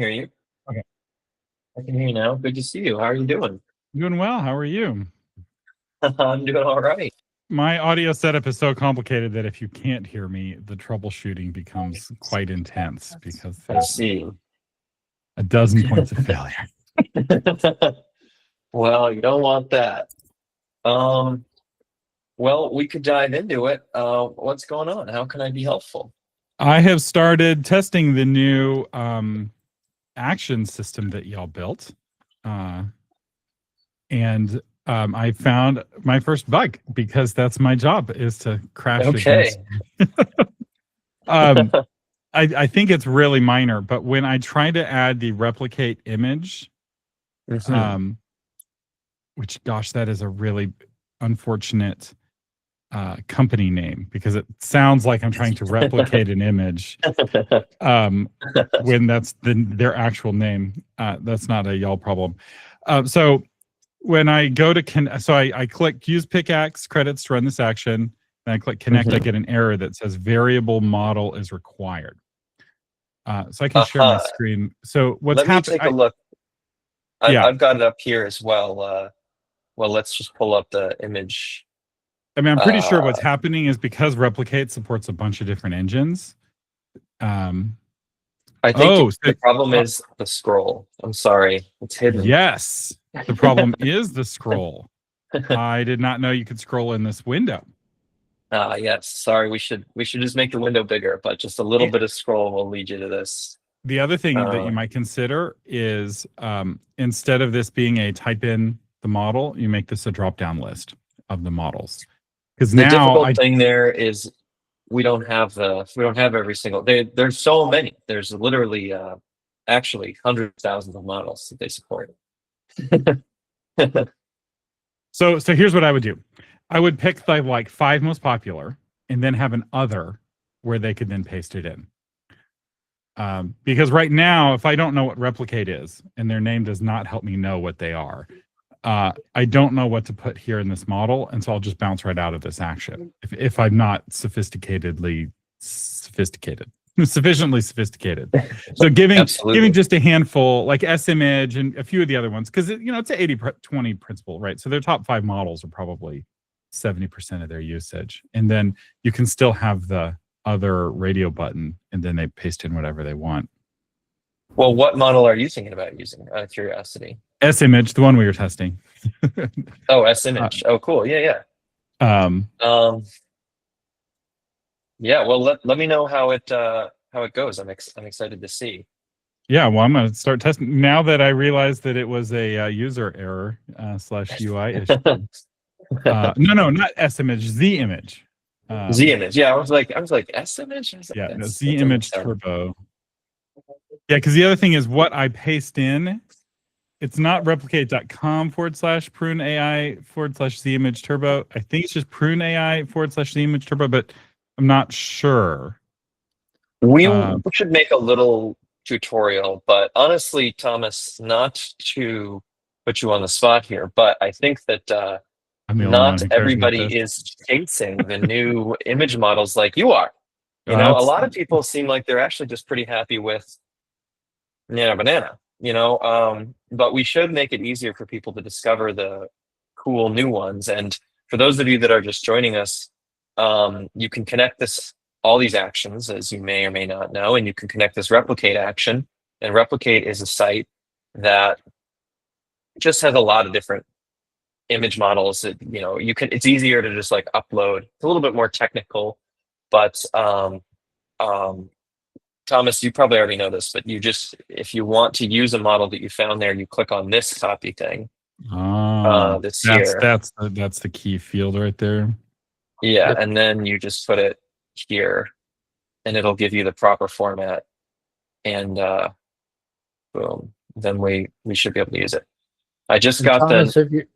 Hear you. Okay. I can hear you now. Good to see you. How are you doing? Doing well. How are you? I'm doing all right. My audio setup is so complicated that if you can't hear me, the troubleshooting becomes quite intense because I there's see. a dozen points of failure. Well, you don't want that. Um, well, we could dive into it. What's going on? How can I be helpful? I have started testing the new action system that y'all built. Uh, and I found my first bug because that's my job is to crash Okay. against. um, I think it's really minor, but when I try to add the replicate image, Mhm. which gosh, that is a really unfortunate company name because it sounds like I'm trying to replicate an image when that's their actual name. That's not a y'all problem. So when I go to I click use Pickaxe credits to run this action, and I click connect, I Mhm. get an error that says variable model is required. So I can share my Uh-huh. screen. So what's Let me happened? take a look. Yeah, I've got it up here as well. Well, let's just pull up the image. I mean, I'm pretty sure Uh, what's happening is because Replicate supports a bunch of different engines. Um, I think oh, so, the problem is the scroll. I'm sorry, it's hidden. yes, the problem is the scroll. I did not know you could scroll in this window. Yes. Sorry, we should just make the window bigger, but just a little It, bit of scroll will lead you to this. the other thing that Uh, you might consider is instead of this being a type in the model, you make this a drop down list of the models. Because the now difficult thing there is we don't have every single. There's so many. There's literally actually hundreds of thousands of models that they support. so here's what I would do. I would pick the like 5 most popular and then have an other where they could then paste it in. Because right now, if I don't know what replicate is and their name does not help me know what they are, I don't know what to put here in this model, and so I'll just bounce right out of this action if I'm not sophisticated, sufficiently sophisticated. So giving Absolutely. just a handful like S-Image and a few of the other ones, because it's an 80-20 principle, right? So their top 5 models are probably 70% of their usage, and then you can still have the other radio button, and then they paste in whatever they want. Well, what model are you thinking about using? Out of curiosity. S-Image, the one we were testing. Oh, S uh, image. Oh, cool. Yeah, um, yeah. Yeah. Well, let me know how it goes. I'm excited to see. Yeah, well, I'm going to start testing now that I realized that it was a user error slash UI issue. No, not S image, Z image. Z image. Yeah, I was like S image. I was like, Yeah, no, that Z doesn't image sound. turbo. Yeah, because the other thing is what I paste in, it's not replicate.com/prune AI /Z image turbo. I think it's just prune AI /Z image turbo, but I'm not sure. We Um, should make a little tutorial, but honestly, Thomas, not to put you on the spot here, but I think that I'm the only one not who cares about everybody this. is chasing the new image models like you are. A That's lot of people seem like they're actually just pretty happy with Nana Banana, but we should make it easier for people to discover the cool new ones. And for those of you that are just joining us, you can connect this all these actions, as you may or may not know, and you can connect this replicate action. And replicate is a site that just has a lot of different image models that it's easier to just like upload. It's a little bit more technical, but um, Thomas, you probably already know this, but if you want to use a model that you found there, you click on this copy thing. This that's here. that's the key field right there. Yeah, Yep. and then you just put it here, and it'll give you the proper format, and boom, then we should be able to use it. I just And got the.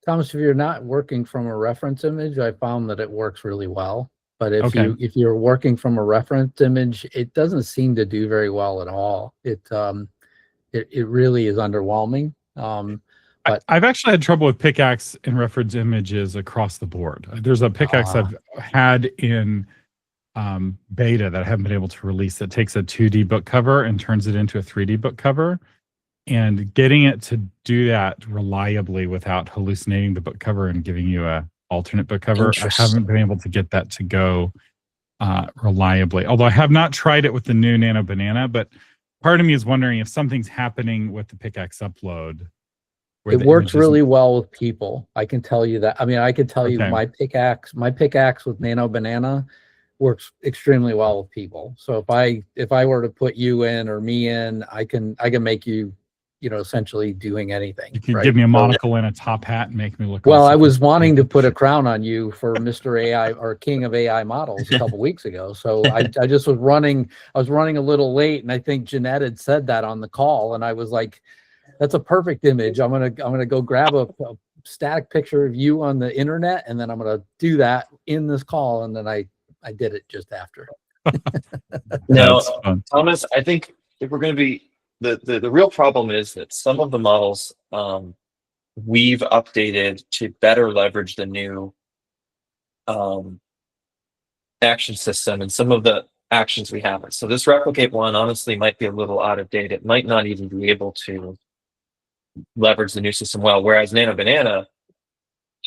Thomas, if you're not working from a reference image, I found that it works really well. But Okay. if you're working from a reference image, it doesn't seem to do very well at all. It really is underwhelming. But I've actually had trouble with pickaxe and reference images across the board. There's a pickaxe I've had in beta that I haven't been able to release that takes a 2D book cover and turns it into a 3D book cover. And getting it to do that reliably without hallucinating the book cover and giving you a alternate book cover, I haven't been able to get that to go reliably. Although I have not tried it with the new Nano Banana, but part of me is wondering if something's happening with the Pickaxe upload. It works really well with people. I can tell you that. I mean, I can tell you my pickaxe with Nano Banana works extremely well with people. So if I were to put you in or me in, I can make you, essentially doing anything. You could give me a monocle and a top hat and make me look. Well, I was wanting to put a crown on you for Mr. AI or King of AI models a couple weeks ago. So I just was running. I was running a little late, and I think Jeanette had said that on the call, and I was like, "That's a perfect image. I'm gonna go grab a static picture of you on the internet, and then I'm gonna do that in this call." And then I did it just after. Now, Thomas, I think if we're going to be the real problem is that some of the models we've updated to better leverage the new action system and some of the actions we haven't. So this replicate one honestly might be a little out of date. It might not even be able to leverage the new system well, whereas Nano Banana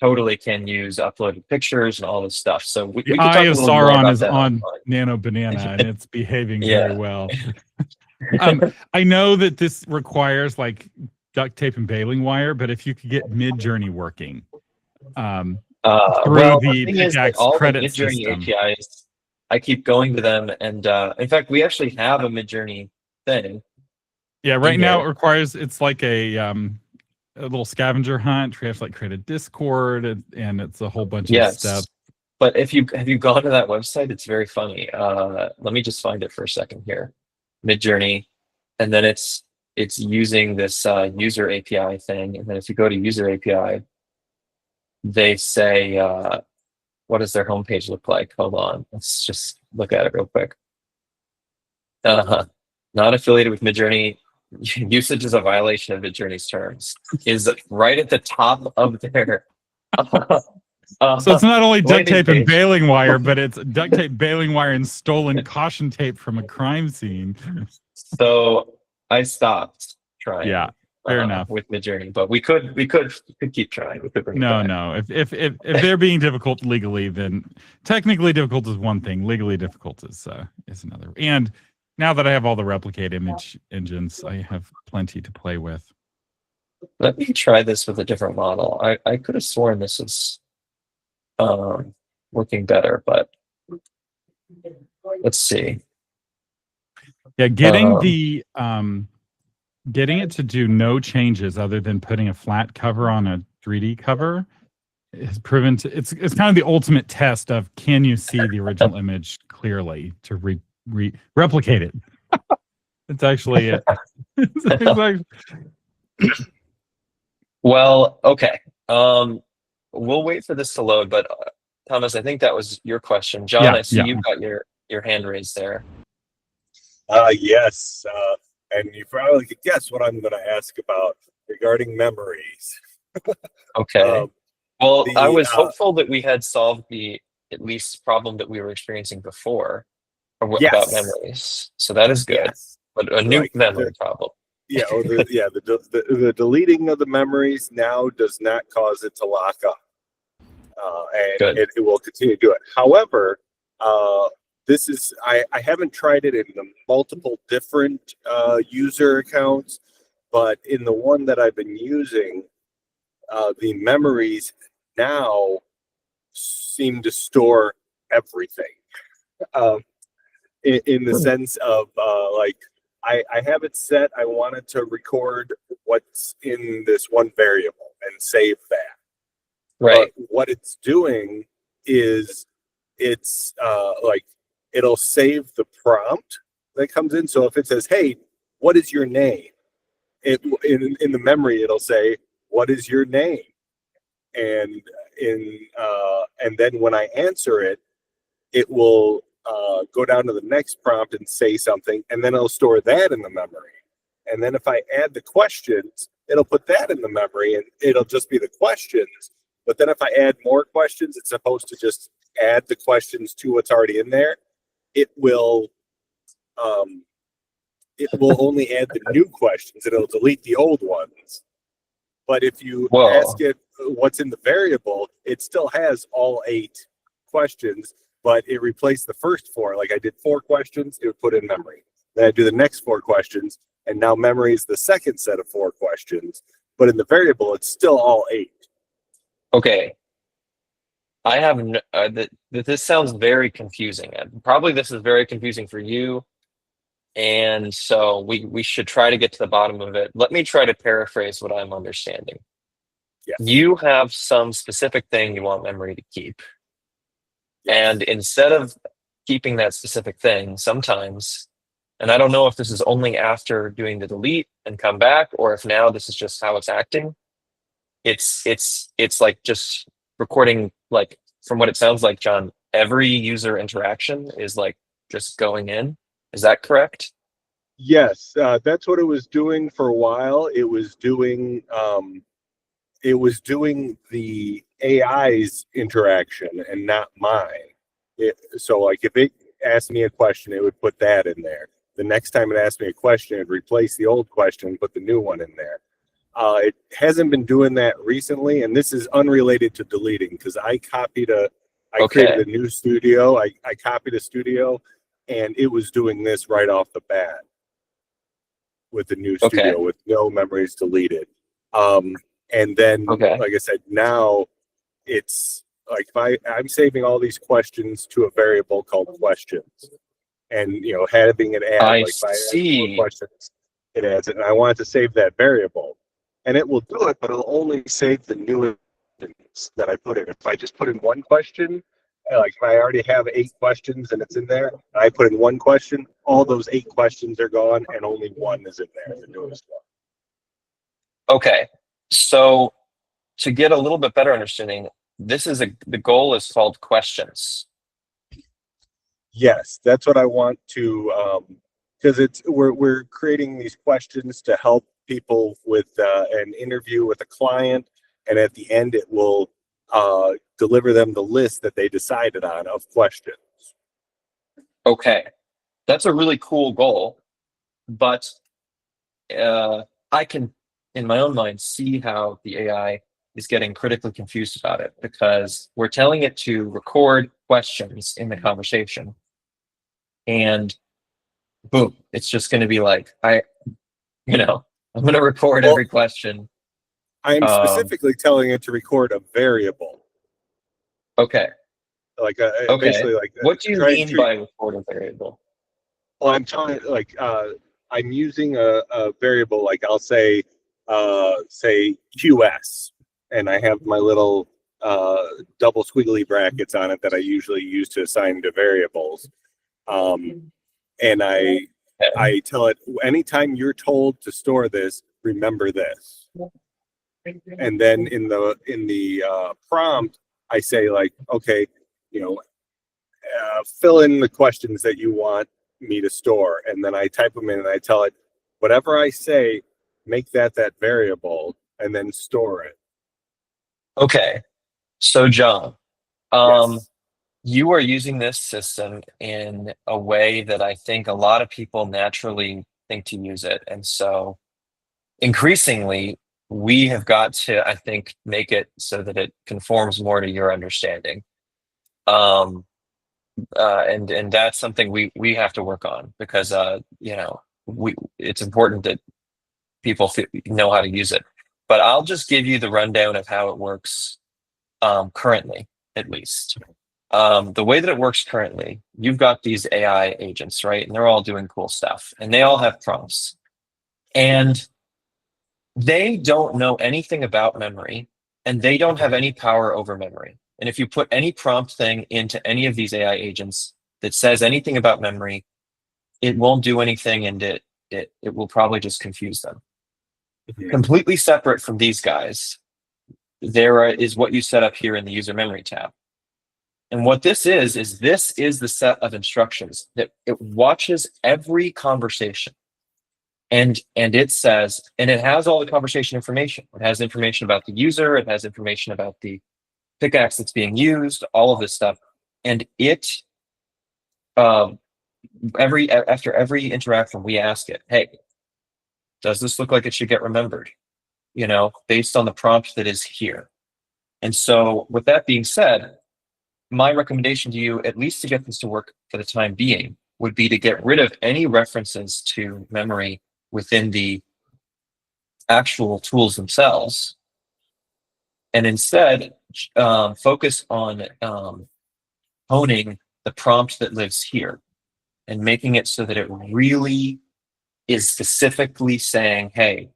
totally can use uploaded pictures and all this stuff. So we the can talk Eye a of little more Sauron about is that on Nano Banana and it's behaving Yeah. very well. I know that this requires like duct tape and baling wire, but if you could get Midjourney working through the Pickaxe credit Midjourney system. APIs, I keep going to them, and in fact, we actually have a Midjourney thing. Yeah, right now it requires, it's like a little scavenger hunt. We have to like create a Discord, and it's a whole bunch of stuff. But have you gone to that website? It's very funny. Let me just find it for a second here. Midjourney, and then it's using this user API thing, and then if you go to user API, they say what does their homepage look like? Hold on, let's just look at it real quick. Not affiliated with Midjourney. Usage is a violation of Midjourney's terms. Is right at the top of their. So it's not only duct tape and baling wire, but it's duct tape, baling wire, and stolen caution tape from a crime scene. So I stopped trying. Yeah, fair enough. With Midjourney, but we could keep trying. We could bring no. If they're being difficult legally, then technically difficult is one thing. Legally difficult is another. And now that I have all the replicate image engines, I have plenty to play with. Let me try this with a different model. I could have sworn this is working better, but let's see. Yeah, getting getting it to do no changes other than putting a flat cover on a 3D cover has proven to it's kind of the ultimate test of can you see the original image clearly to replicate it. It's actually it. Well, okay. We'll wait for this to load, but Thomas, I think that was your question. John, I see you've got your hand raised there. Yes, and you probably could guess what I'm going to ask about regarding memories. Okay. Well, I was hopeful that we had solved the at least problem that we were experiencing before about memories. So that is good. Yes. But a new memory problem. Yeah, the deleting of the memories now does not cause it to lock up, and it will continue to do it. However, this is I haven't tried it in the multiple different user accounts, but in the one that I've been using, the memories now seem to store everything, in the sense of like. I have it set. I wanted to record what's in this one variable and save that. Right. But what it's doing is it's like it'll save the prompt that comes in. So if it says, "Hey, what is your name?" In the memory, it'll say, "What is your name?" And then when I answer it, it will go down to the next prompt and say something, and then it'll store that in the memory. And then if I add the questions, it'll put that in the memory, and it'll just be the questions. But then if I add more questions, it's supposed to just add the questions to what's already in there. it will only add the new questions and it'll delete the old ones. But if you ask it what's in the variable, it still has all 8 questions, but it replaced the first 4. Like I did 4 questions, it would put in memory. Then I do the next 4 questions, and now memory is the second set of 4 questions. But in the variable, it's still all 8. Okay. I have this sounds very confusing. Probably this is very confusing for you. And so we should try to get to the bottom of it. Let me try to paraphrase what I'm understanding. Yes. You have some specific thing you want memory to keep. Yes. And instead of keeping that specific thing, sometimes, and I don't know if this is only after doing the delete and come back, or if now this is just how it's acting. It's like just recording, like from what it sounds like, John, every user interaction is like just going in. Is that correct? Yes, that's what it was doing for a while. It was doing the AI's interaction and not mine. So like if it asked me a question, it would put that in there. The next time it asked me a question, it'd replace the old question and put the new one in there. It hasn't been doing that recently, and this is unrelated to deleting because I created a new studio. I copied a studio, and it was doing this right off the bat with the new studio with no memories deleted. And then, like I said, now it's like if I'm saving all these questions to a variable called questions, and having it add like if I add 4 questions, it adds it, and I want it to save that variable, and it will do it, but it'll only save the new that I put in. If I just put in 1 question, like if I already have 8 questions and it's in there, and I put in 1 question, all those 8 questions are gone, and only 1 is in there, the newest one. Okay, so to get a little bit better understanding, the goal is called questions. Yes, that's what I want to, because we're creating these questions to help people with an interview with a client, and at the end it will deliver them the list that they decided on of questions. Okay, that's a really cool goal, but I can, in my own mind, see how the AI is getting critically confused about it, because we're telling it to record questions in the conversation, and boom, it's just going to be like, I'm going to record every question. I'm specifically telling it to record a variable. Okay. Like basically, like what do you mean by record a variable? Well, I'm telling it like I'm using a variable, like I'll say QS, and I have my little double squiggly brackets on it that I usually use to assign to variables. And I tell it, anytime you're told to store this, remember this. And then in the prompt, I say like, okay, fill in the questions that you want me to store, and then I type them in and I tell it, whatever I say, make that variable and then store it. Okay, so John, Yes. you are using this system in a way that I think a lot of people naturally think to use it, and so increasingly we have got to, I think, make it so that it conforms more to your understanding. And that's something we have to work on, because it's important that people know how to use it. But I'll just give you the rundown of how it works currently, at least. The way that it works currently, you've got these AI agents, right? And they're all doing cool stuff, and they all have prompts, and they don't know anything about memory, and they don't have any power over memory. And if you put any prompt thing into any of these AI agents that says anything about memory, it won't do anything, and it will probably just confuse them. Mm-hmm. Completely separate from these guys, there is what you set up here in the user memory tab. And what this is the set of instructions that it watches every conversation. And it says, and it has all the conversation information. It has information about the user. It has information about the pickaxe that's being used, all of this stuff. And it after every interaction, we ask it, hey, does this look like it should get remembered? Based on the prompt that is here. And so with that being said, my recommendation to you, at least to get this to work for the time being, would be to get rid of any references to memory within the actual tools themselves, and instead focus on honing the prompt that lives here and making it so that it really is specifically saying, hey,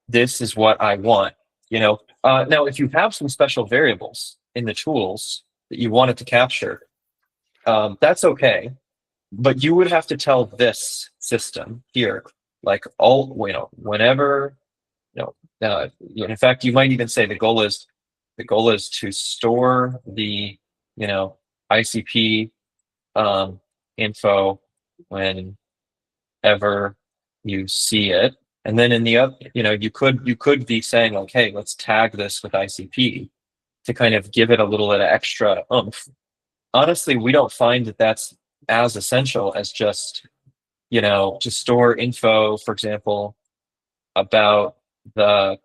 this is what I want. Now, if you have some special variables in the tools that you want it to capture, that's okay. But you would have to tell this system here, like whenever, in fact, you might even say the goal is to store the, ICP info whenever you see it. And then in the other, you could be saying like, hey, let's tag this with ICP to kind of give it a little bit of extra oomph. Honestly, we don't find that that's as essential as just, to store info, for example, about the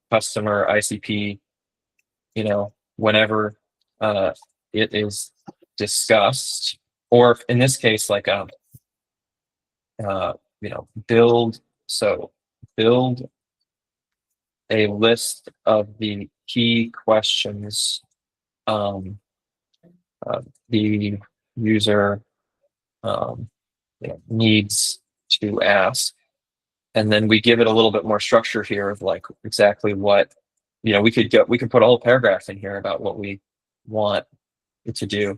customer ICP, whenever it is discussed, or in this case, like build a list of the key questions the user needs to ask, and then we give it a little bit more structure here of like exactly what we could put a whole paragraph in here about what we want it to do.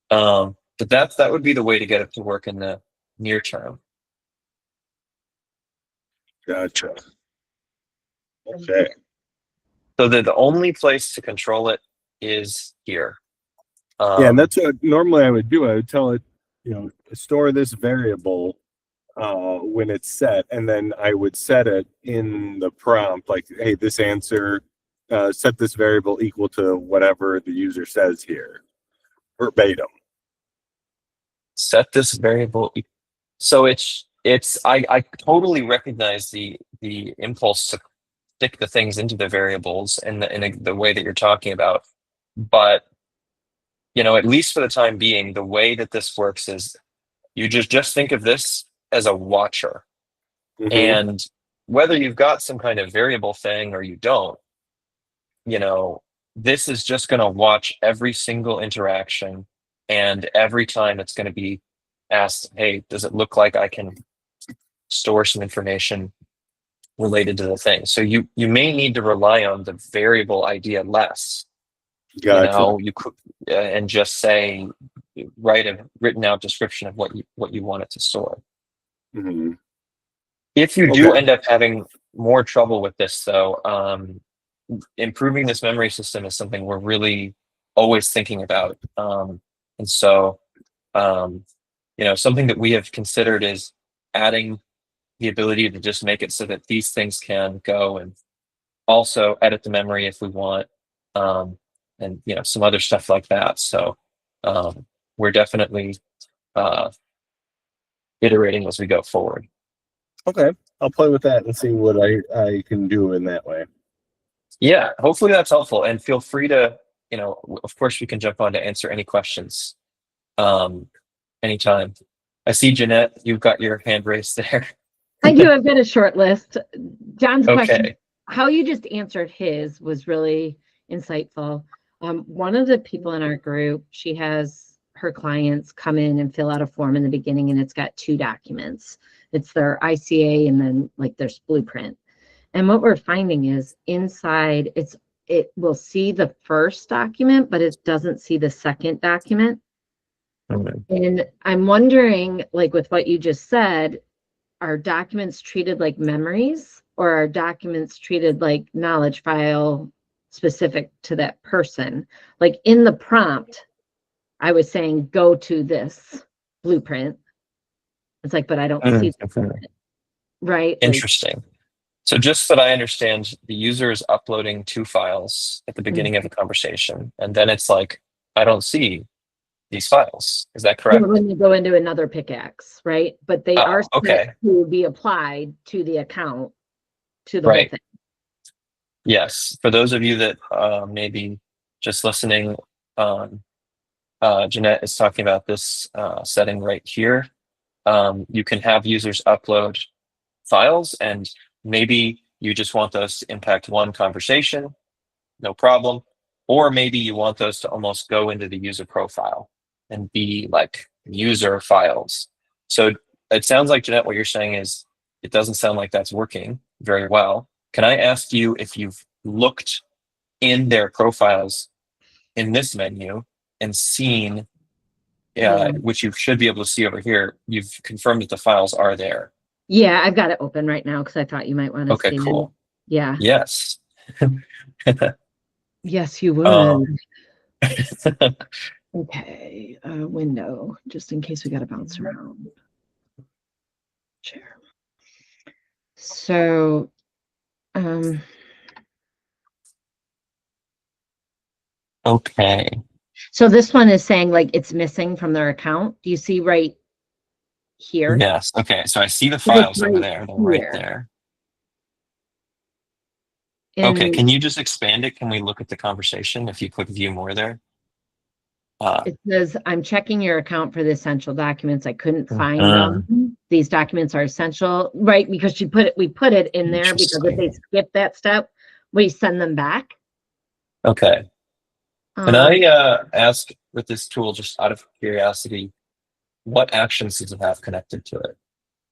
But that would be the way to get it to work in the near term. Gotcha. Okay. So the only place to control it is here. Yeah, and that's what normally I would do. I would tell it, store this variable when it's set, and then I would set it in the prompt, like, hey, this answer, set this variable equal to whatever the user says here, verbatim. Set this variable. So I totally recognize the impulse to stick the things into the variables in the way that you're talking about, but at least for the time being, the way that this works is you just think of this as a watcher. Mm-hmm. And whether you've got some kind of variable thing or you don't, this is just going to watch every single interaction, and every time it's going to be asked, hey, does it look like I can store some information related to the thing? So you may need to rely on the variable idea less. Gotcha. You could and just say, write a written out description of what you want it to store. Mm-hmm. If you do end up having more trouble with this, though, improving this memory system is something we're really always thinking about. And so, something that we have considered is adding the ability to just make it so that these things can go and also edit the memory if we want. And some other stuff like that. So we're definitely iterating as we go forward. Okay, I'll play with that and see what I can do in that way. Yeah, hopefully that's helpful. And feel free to, of course, we can jump on to answer any questions anytime. I see Jeanette, you've got your hand raised there. I do. I've got a short list. John's question, Okay. how you just answered his was really insightful. One of the people in our group, she has her clients come in and fill out a form in the beginning, and it's got 2 documents. It's their ICA and then like their blueprint. And what we're finding is inside it will see the first document, but it doesn't see the second document. Okay. And I'm wondering, like with what you just said, are documents treated like memories, or are documents treated like knowledge file specific to that person? Like in the prompt, I was saying, go to this blueprint. It's like, but I don't see that, right? Interesting. So just that I understand, the user is uploading 2 files at the beginning of the conversation, and then it's like, I don't see these files. Is that Yeah, correct? when you go into another Pickaxe, right? But they Oh, are okay. set to be applied to the account, to the whole Right. thing. Yes. For those of you that maybe just listening, Jeanette is talking about this setting right here. You can have users upload files, and maybe you just want those to impact one conversation, no problem. Or maybe you want those to almost go into the user profile and be like user files. So it sounds like, Jeanette, what you're saying is it doesn't sound like that's working very well. Can I ask you if you've looked in their profiles in this menu and seen, Yeah. which you should be able to see over here, you've confirmed that the files are there. Yeah, I've got it open right now because I thought you might want to Okay, see cool. them. Yeah. Yes. Yes, you would. Um, Okay, window, just in case we got to bounce around. Share. So, okay. so this one is saying like it's missing from their account. Do you see right here? Yes. Okay. So I see the It's files over right there. They're right here. there. And Okay. Can you just expand it? Can we look at the conversation if you click view more there? it says, I'm checking your account for the essential documents. I couldn't find Uh-huh. them. These documents are essential, right? Because we put it in there because if they Interesting. skip that step, we send them back. Okay. Can I ask with this tool, just out of curiosity, what actions does it have connected to it?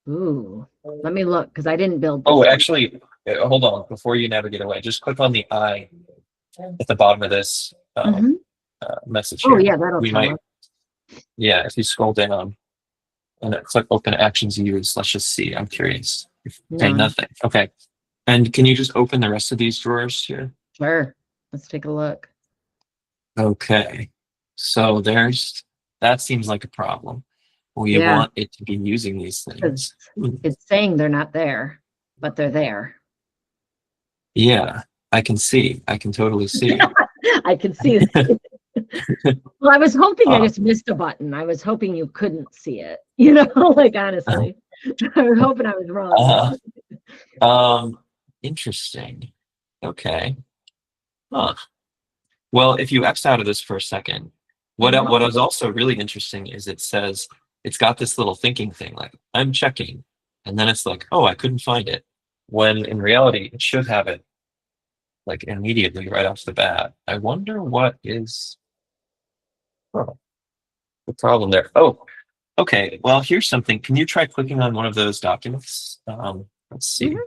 Ooh, let me look because I didn't build this. Oh, one. actually, hold on. Before you navigate away, just click on the eye at the bottom of this Mhm. message Oh here. yeah, that'll We tell might, us. yeah, if you scroll down and click open actions used, let's just see. I'm curious. Okay, None. nothing. Okay. And can you just open the rest of these drawers here? Sure. Let's take a look. Okay. So that seems like a problem. We Yeah. want it to be using these things. It's saying they're not there, but they're there. Yeah, I can see. I can totally see. I can see it. Well, I was hoping I Uh, just missed a button. I was hoping you couldn't see it. Like honestly, I was hoping I was wrong. Interesting. Okay. Huh. Well, if you X out of this for a second, what is also really interesting is it says it's got this little thinking thing like I'm checking, and then it's like, oh, I couldn't find it. When in reality, it should have it like immediately right off the bat. I wonder what is the problem there. Oh, okay. Well, here's something. Can you try clicking on one of those documents? Let's see.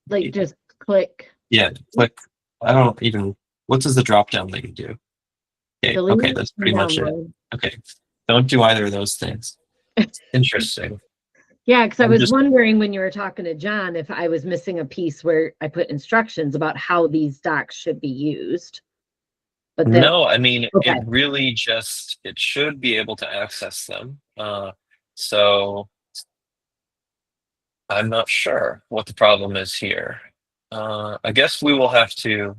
Like just click. Yeah, click. I don't even. What does the drop down that you do? Okay, Delete okay, that's pretty and much it. download. Okay, don't do either of those things. Interesting. Yeah, because I I'm was just- wondering when you were talking to John if I was missing a piece where I put instructions about how these docs should be used. But that, No, I mean, okay. it really just, it should be able to access them. So I'm not sure what the problem is here. I guess we will have to,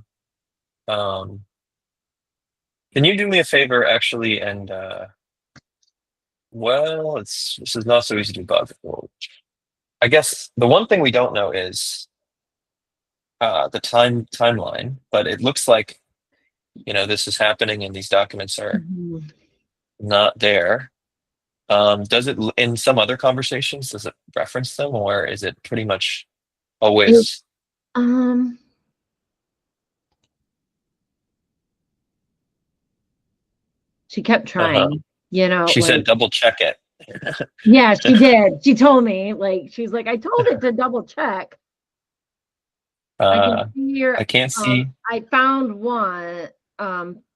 can you do me a favor actually? And, well, this is not so easy to debug. Well, I guess the one thing we don't know is the timeline, but it looks like, this is happening and these documents are Mhm. not there. Does it in some other conversations, does it reference them, or is it pretty much always She kept trying, she said like, double check it. yeah, she did. She told me, like, she's like, I told it to double check. I can see here. I can't see. I found one.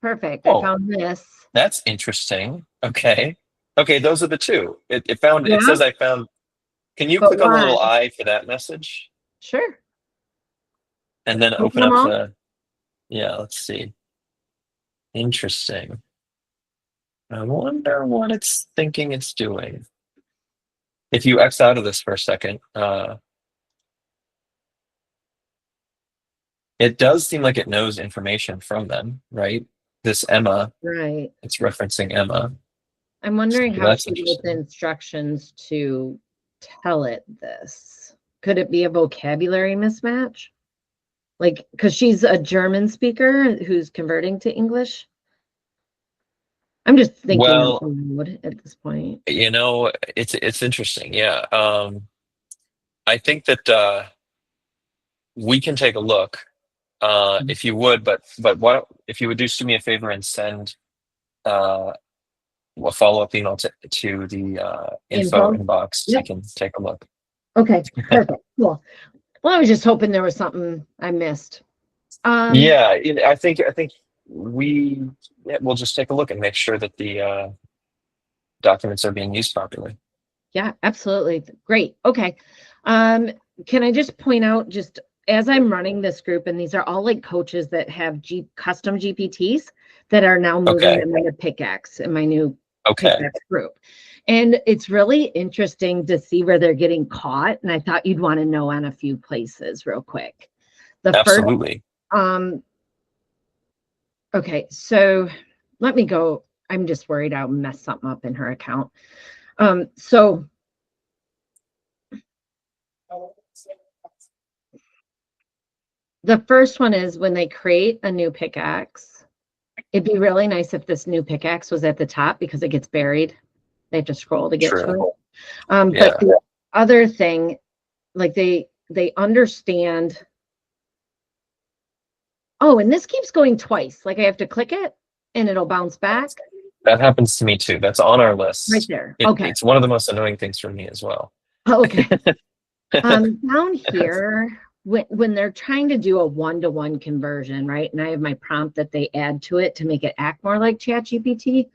Perfect. I Oh, found this. that's interesting. Okay, those are the two. It found, Yeah. it says I found. Can you But click on the little why? eye for that message Sure. and then Open open them up all? yeah, let's see. Interesting. I wonder what it's thinking it's doing. If you X out of this for a second, it does seem like it knows information from them, right? This Emma, Right. it's referencing Emma. I'm wondering how That's to get the interesting. instructions to tell it this. Could it be a vocabulary mismatch? Like, because she's a German speaker who's converting to English. I'm just thinking out Well, loud at this point. it's interesting. Yeah. I think that we can take a look if you would, but what if you would do me a favor and send a follow-up email to the info Info? inbox so you Yep. can take a look. Okay, perfect. Cool. Well, I was just hoping there was something I missed. Yeah, I think we'll just take a look and make sure that the documents are being used properly. Yeah, absolutely. Great. Okay. Can I just point out, just as I'm running this group, and these are all like coaches that have custom GPTs that are now moving Okay. them into Pickaxe in my new Okay. Pickaxe group. And it's really interesting to see where they're getting caught. And I thought you'd want to know on a few places real quick. The first, Absolutely. okay, so let me go. I'm just worried I'll mess something up in her account. So the first one is when they create a new pickaxe, it'd be really nice if this new pickaxe was at the top because it gets buried. They have to scroll to get to True. it. Yeah. But the other thing, like they understand. Oh, and this keeps going twice. Like I have to click it and it'll bounce back That happens to me too. That's on our list. right there. Okay. It's one of the most annoying things for me as well. Okay. Down here, when they're trying to do a one-to-one conversion, right? And I have my prompt that they add to it to make it act more like ChatGPT.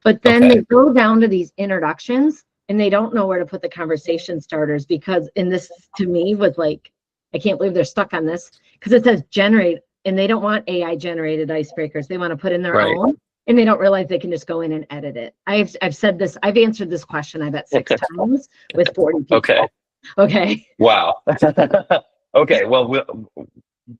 But then Okay. they go down to these introductions and they don't know where to put the conversation starters because, and this to me was like, I can't believe they're stuck on this because it says generate and they don't want AI generated icebreakers. They want to put in their Right. own and they don't realize they can just go in and edit it. I've said this, I've answered this question, I bet 6 times with 40 people. Okay. Okay. Wow. Okay. Well,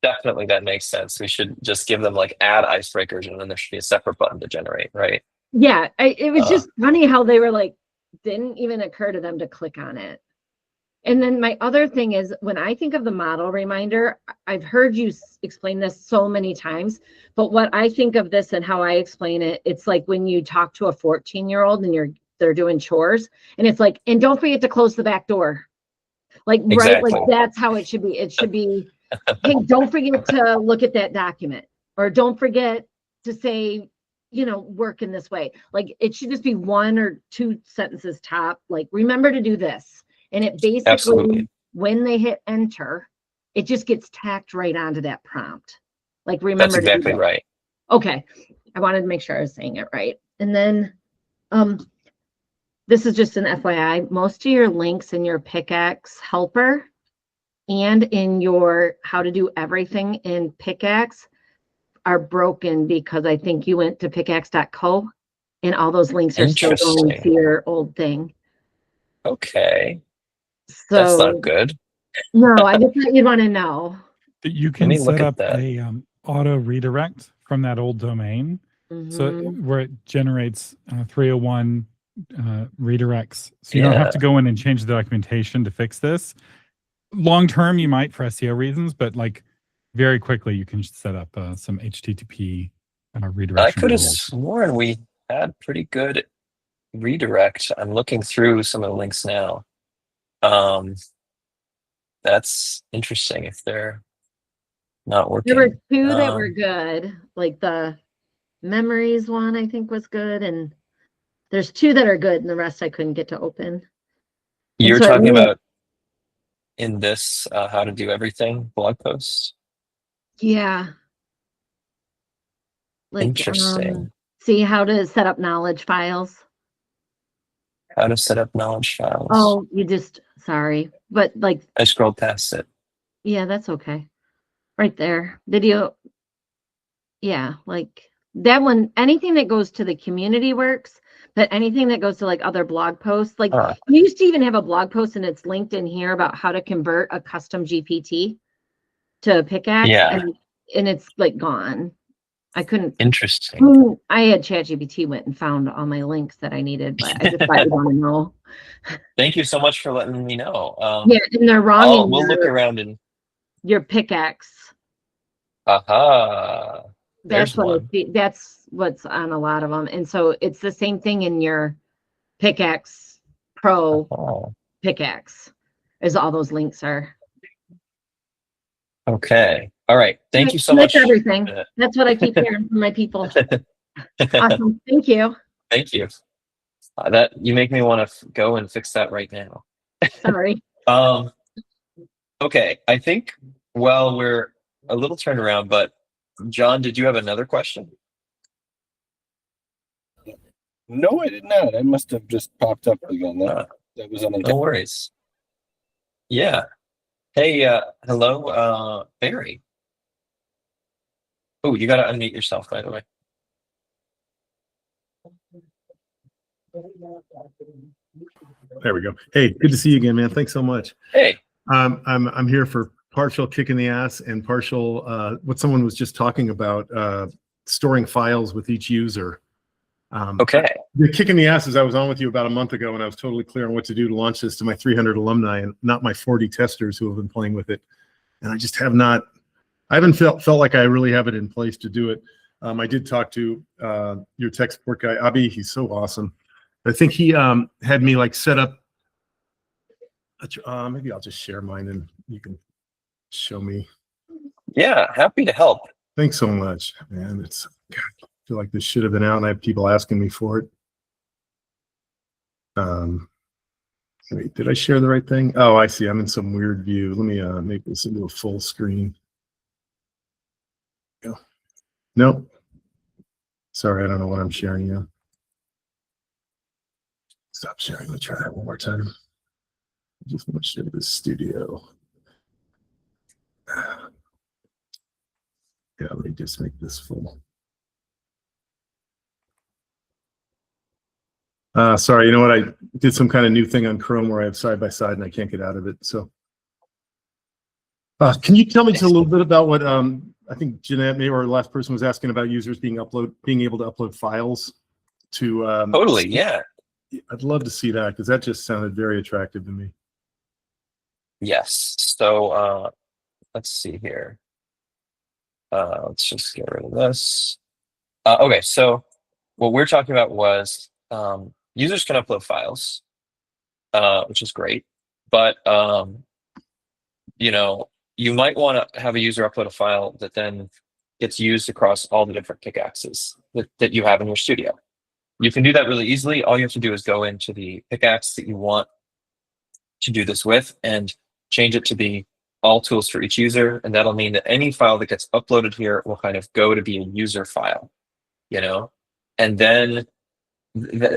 definitely that makes sense. We should just give them like add icebreakers, and then there should be a separate button to generate, right? Yeah. It was just funny how they were like, didn't even occur to them to click on it. And then my other thing is when I think of the model reminder, I've heard you explain this so many times, but what I think of this and how I explain it, it's like when you talk to a 14-year-old and they're doing chores and it's like, and don't forget to close the back door. Like, Exactly. right, like that's how it should be. It should be, hey, don't forget to look at that document or don't forget to say, work in this way. Like it should just be 1 or 2 sentences top, like remember to do this. And it basically, Absolutely. when they hit enter, it just gets tacked right onto that prompt. Like, remember That's exactly to do right. Okay. I wanted to make sure I was saying it right. And then this is just an FYI. Most of your links in your Pickaxe helper and in your how to do everything in Pickaxe are broken because I think you went to pickaxe.co and all those links are still going to Interesting. your old thing. Okay. So That's not good. no, I just thought you'd want to know. You Let can me look set at up that. a auto redirect from that old domain. So Mhm. where it generates 301 redirects. So you don't have to go in and change the documentation to fix this. Long term, you might for SEO reasons, but like very quickly, you can set up some HTTP redirection. I could have rules. sworn we had pretty good redirect. I'm looking through some of the links now. That's interesting if they're not working. There were 2 that were good, like the memories one I think was good, and there's 2 that are good, and the rest I couldn't get to open. You're so talking about in this how to do everything blog post? Yeah. Like, Interesting. see how to set up knowledge files. How to set up knowledge files. Oh, sorry, but like, I scrolled past it. yeah, that's okay. Right there, video. Yeah, like that one, anything that goes to the community works, but anything that goes to like other blog posts, like you used to even have a blog post and it's linked in here about how to convert a custom GPT to Pickaxe. Yeah. And it's like gone. I couldn't. Interesting. I had ChatGPT went and found all my links that I needed, but I just thought you'd want to know. Thank you so much for letting me know. Yeah, and they're wrong in We'll look around and your pickaxe. aha. That's There's what I one. see. That's what's on a lot of them. And so it's the same thing in your Pickaxe Pro Oh, pickaxe, as all those links are. okay. All right. Thank you so That's much. everything. That's what I keep hearing from my people. Awesome. Thank you. Thank you. That you make me want to go and fix that right now. Sorry. Okay. I think, well, we're a little turned around, but John, did you have another question? No, I did not. I must have just popped up again. That was No unintended. worries. Yeah. Hey, hello, Barry. Oh, you got to unmute yourself, by the way. There we go. Hey, good to see you again, man. Thanks so much. Hey. I'm here for partial kick in the ass and partial what someone was just talking about, storing files with each user. Okay. The kick in the ass is I was on with you about a month ago and I was totally clear on what to do to launch this to my 300 alumni and not my 40 testers who have been playing with it. And I just have not, I haven't felt like I really have it in place to do it. I did talk to your tech support guy, Abhi. He's so awesome. I think he had me like set up. Maybe I'll just share mine and you can show me. Yeah, happy to help. Thanks so much, man. It's God, I feel like this should have been out, and I have people asking me for it. Wait, did I share the right thing? Oh, I see. I'm in some weird view. Let me make this into a full screen. Go. Nope. Sorry, I don't know what I'm sharing now. Stop sharing. Let me try that one more time. I just want to share this studio. Yeah, let me just make this full. Sorry, you know what? I did some kind of new thing on Chrome where I have side by side and I can't get out of it. So, can you tell me just a little bit about what I think Jeanette, maybe, or the last person was asking about users being able to upload files to. Totally, yeah. I'd love to see that because that just sounded very attractive to me. Yes. So let's see here. Let's just get rid of this. Okay, so what we're talking about was users can upload files, which is great, but you know, you might want to have a user upload a file that then gets used across all the different pickaxes that you have in your studio. You can do that really easily. All you have to do is go into the pickaxe that you want to do this with and change it to be all tools for each user. And that'll mean that any file that gets uploaded here will kind of go to be a user file, you know? And then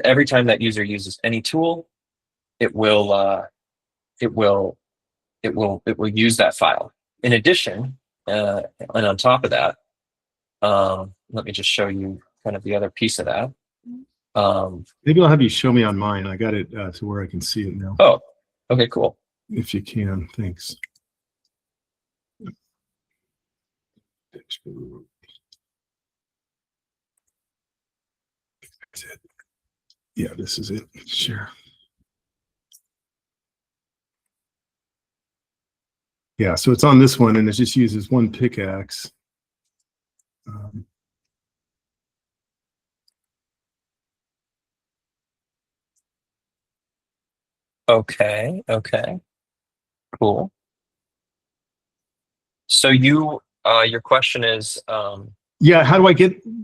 every time that user uses any tool, it will use that file. In addition, and on top of that, let me just show you kind of the other piece of that. Maybe I'll have you show me on mine. I got it to where I can see it now. Oh, okay, cool. If you can, thanks. Yeah, this is it. Sure. Yeah, so it's on this one, and it just uses one pickaxe. Okay, cool. So your question is, yeah, how do I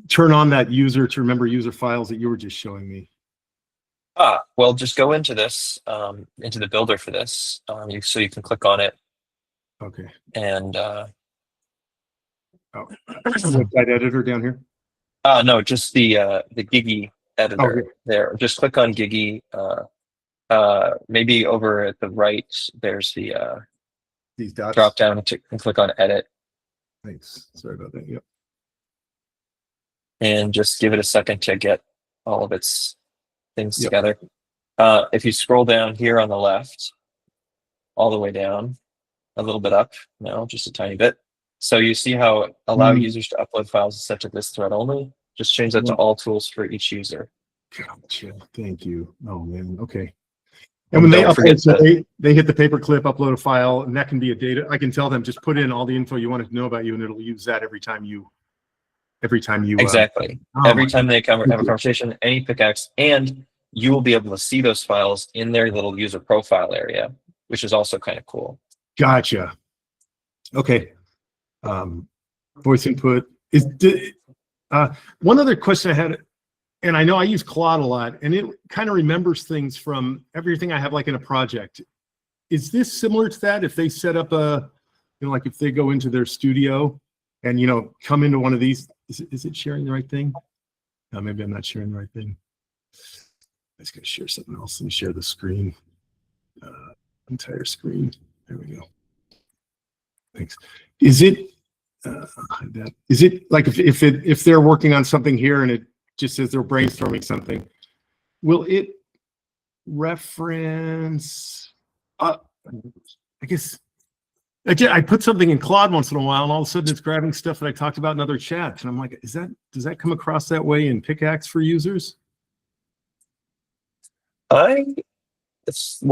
turn on that user to remember user files that you were just showing me? Well, just go into this, into the builder for this, so you can click on it. Okay. And website editor down here. No, just the Gigi editor. Okay. There. Just click on Gigi. Maybe over at the right, there's the These dots. drop down and click on Edit. Thanks. Sorry about that. Yep. And just give it a second to get all of its things Yep. together. If you scroll down here on the left, all the way down, a little bit up, no, just a tiny bit, So you see how allow users to upload files set to this thread only? Just change that to all tools for each user. Gotcha. Thank you. Oh man. Okay. And when they Don't forget upload, so they hit the paperclip, upload a file, and that can be a data. I can tell them just put in all the info you want to know about you, and it'll use that every time you. Exactly. Every time they have a conversation, any pickaxe, and you will be able to see those files in their little user profile area, which is also kind of cool. Gotcha. Okay. Voice input is one other question I had, and I know I use Claude a lot, and it kind of remembers things from everything I have like in a project. Is this similar to that? If they set up a, like if they go into their studio and, come into one of these, is it sharing the right thing? No, maybe I'm not sharing the right thing. I just gotta share something else. Let me share the screen, entire screen. There we go. Thanks. Is it like if they're working on something here and it just says they're brainstorming something, will it reference? I guess I put something in Claude once in a while, and all of a sudden it's grabbing stuff that I talked about in other chats, and I'm like, does that come across that way in Pickaxe for users? I guess I'm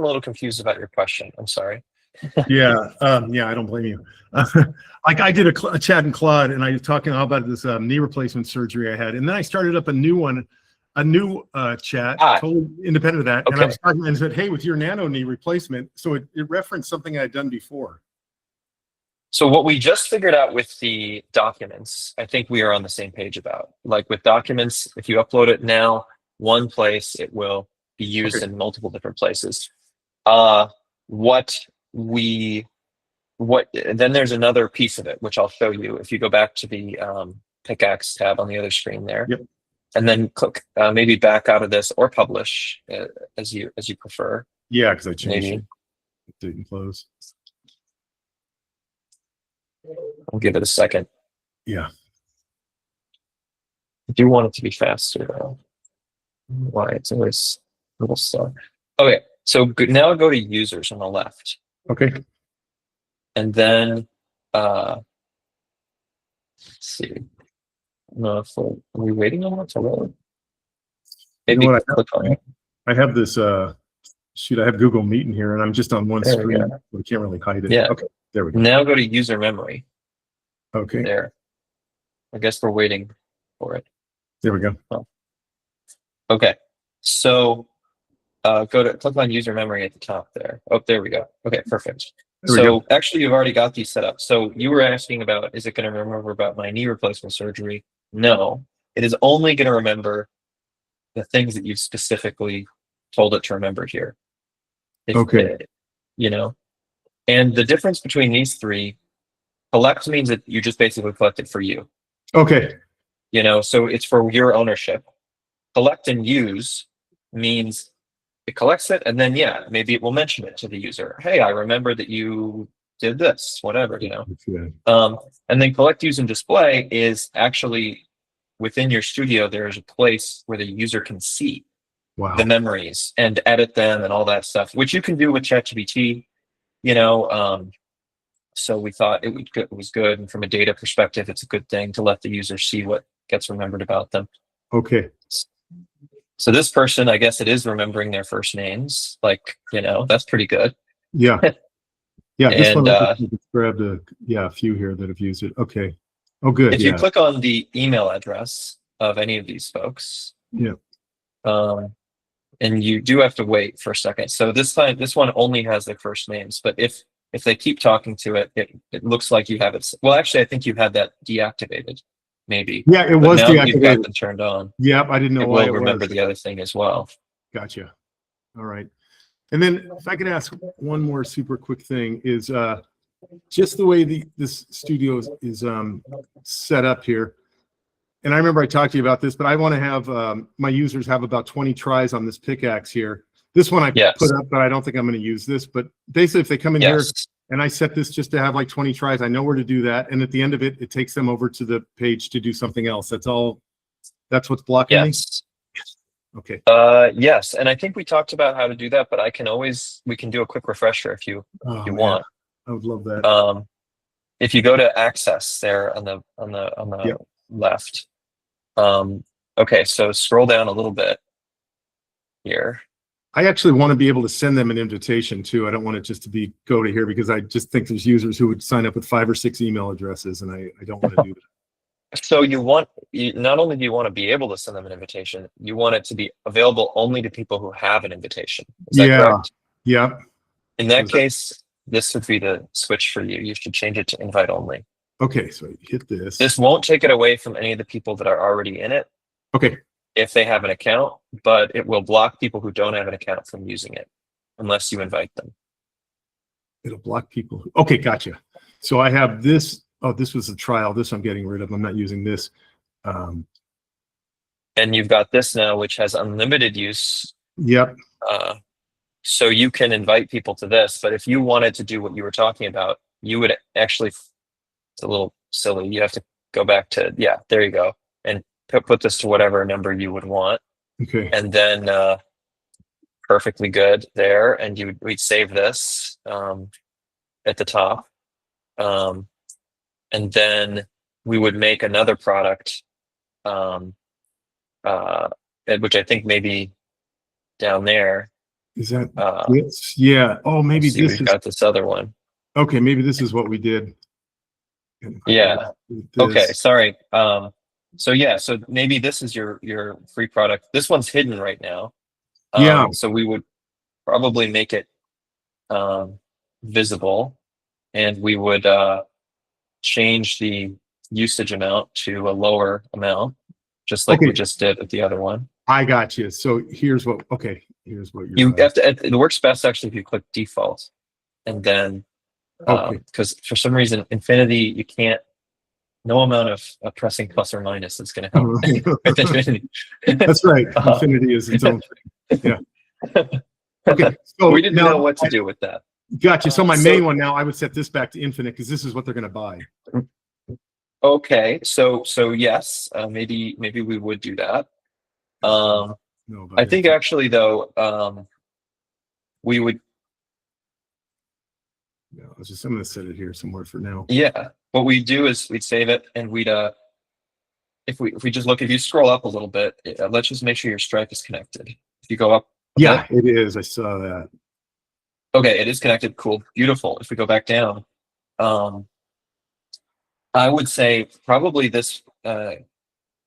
a little confused about your question. I'm sorry. Yeah, I don't blame you. Like I did a chat in Claude, and I was talking about this knee replacement surgery I had, and then I started up a new one, chat, totally independent of that. Okay. And I was talking and said, "Hey, with your nano knee replacement," so it referenced something I had done before. So what we just figured out with the documents, I think we are on the same page about. Like with documents, if you upload it now, one place, it will be used in multiple different places. Then there's another piece of it, which I'll show you. If you go back to the Pickaxe tab on the other screen there, and then click maybe back out of this or publish as you prefer. Yeah, because I changed it. Didn't close. I'll give it a second. Yeah. I do want it to be faster though. Why? It's always a little slow. Okay, so now go to users on the left. Okay. And then let's see. No, are we waiting on that to load? Maybe click on it. I have this shoot, I have Google Meet in here, and I'm just on one screen, so I can't really hide it. Yeah. Okay, there we go. Now go to user memory. Okay. There. I guess we're waiting for it. There we go. Oh. Okay. So click on user memory at the top there. Oh, there we go. Okay, perfect. So actually you've already got these set up. So you were asking about, is it going to remember about my knee replacement surgery? No, it is only going to remember the things that you've specifically told it to remember here. And the difference between these three, collect means that you just basically collect it for you. Okay. So it's for your ownership. Collect and use means it collects it, and then maybe it will mention it to the user. Hey, I remember that you did this, whatever, And then collect, use, and display is actually within your studio. There's a place where the user can see the memories and edit them and all that stuff, which you can do with ChatGPT. So we thought it was good, and from a data perspective, it's a good thing to let the user see what gets remembered about them. Okay. So this person, I guess it is remembering their first names. That's pretty good. Yeah. Yeah. This one I just grabbed a few here that have used it. Okay. Oh, good. If you click on the email address of any of these folks, and you do have to wait for a second. So this one only has their first names, but if they keep talking to it, it looks like you have it. Well, actually, I think you had that deactivated. Maybe. Yeah, it was deactivated. You've got them turned on. Yep, I didn't know why. It will remember the other thing as well. Gotcha. All right. And then if I could ask one more super quick thing is just the way this studio is set up here. And I remember I talked to you about this, but I want to have my users have about 20 tries on this pickaxe here. This one I put up, but I don't think I'm going to use this. But basically, if they come in here and I set this just to have like 20 tries, I know where to do that. And at the end of it, it takes them over to the page to do something else. That's all. That's what's blocking me? Okay. Yes. And I think we talked about how to do that, but we can do a quick refresher if you want. I would love that. if you go to access there on the Yep. left, okay, so scroll down a little bit here. I actually want to be able to send them an invitation too. I don't want it just to be go to here, because I just think there's users who would sign up with 5 or 6 email addresses, and I don't want to do that. So not only do you want to be able to send them an invitation, you want it to be available only to people who have an invitation. Is that correct? Yeah. In that case, this would be the switch for you. You should change it to invite only. Okay, so I hit this. This won't take it away from any of the people that are already in it Okay. if they have an account, but it will block people who don't have an account from using it unless you invite them. It'll block people. Okay, gotcha. So I have this. Oh, this was a trial. This I'm getting rid of. I'm not using this. And you've got this now, which has unlimited use. Yep. So you can invite people to this, but if you wanted to do what you were talking about, you would actually, it's a little silly. You have to go back to, yeah, there you go. And put this to whatever number you would want. Okay. And then perfectly good there. And we'd save this at the top. And then we would make another product, which I think maybe down there. Is that this? Yeah. Oh, maybe this We've is. got this other one. Okay, maybe this is what we did. Yeah. Okay. Sorry. So maybe this is your free product. This one's hidden right now. Yeah. So we would probably make it visible, and we would change the usage amount to a lower amount, just like we just did with the other one. I got you. So here's what. Okay, here's what you have to. It works best actually if you click default, and then because for some reason Infinity you can't. No amount of pressing plus or minus is going to help. With Infinity. That's right. Infinity is its own thing. Yeah. Okay. So we didn't know what to do with that. Gotcha. So my main one now, I would set this back to infinite because this is what they're going to buy. Okay. So yes, maybe we would do that. No, I think actually though, we would. Yeah, I'm going to set it here somewhere for now. Yeah. What we do is we'd save it, and we'd if you scroll up a little bit, let's just make sure your Stripe is connected. If you go up. Yeah, it is. I saw that. Okay, it is connected. Cool. Beautiful. If we go back down, I would say probably this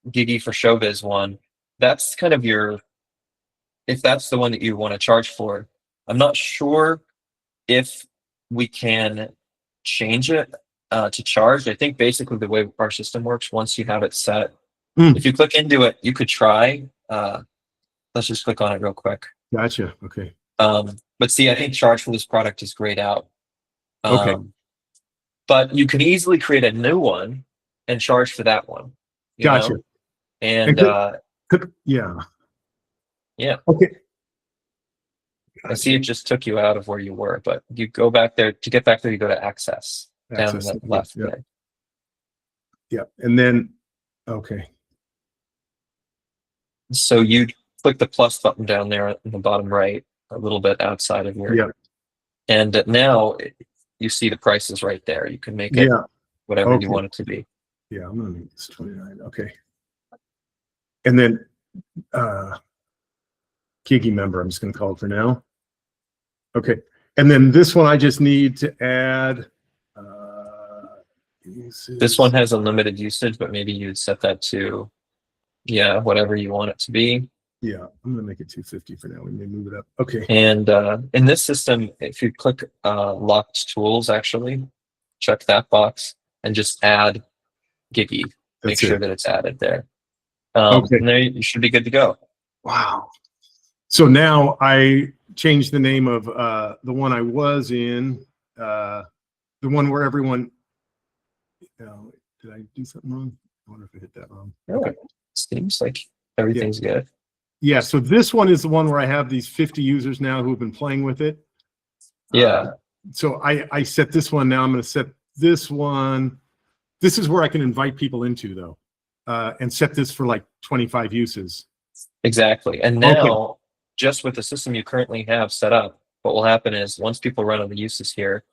Gigi for Showbiz one, that's kind of if that's the one that you want to charge for. I'm not sure if we can change it to charge. I think basically the way our system works, once you have it set, if you click into it, you could try. Let's just click on it real quick. Gotcha. Okay. But see, I think charge for this product is grayed out. Okay. But you can easily create a new one and charge for that one. Gotcha. Know? And yeah. Yeah. Okay. I see it just took you out of where you were, but you go back there. To get back there, you go to access down on the left. Yeah. Yeah. And then, okay. So you click the plus button down there in the bottom right, a little bit outside of your. Yeah. And now you see the prices right there. You can make it whatever you want it to be. Yeah, I'm going to make this 29. Okay. And then Gigi member, I'm just going to call it for now. Okay. And then this one, I just need to add. This one has unlimited usage, but maybe you'd set that to, whatever you want it to be. Yeah, I'm going to make it 250 for now. We may move it up. Okay. And in this system, if you click locked tools, actually, check that box and just add Gigi. Make sure that it's added there. Okay. And there you should be good to go. Wow. So now I changed the name of the one I was in, the one where everyone. Did I do something wrong? I wonder if I hit that wrong. Okay. Seems like everything's good. Yeah. So this one is the one where I have these 50 users now who have been playing with it. Yeah. So I set this one now. I'm going to set this one. This is where I can invite people into though, and set this for like 25 uses. Exactly. And now, just with the system you currently have set up, what will happen is once people run on the uses here,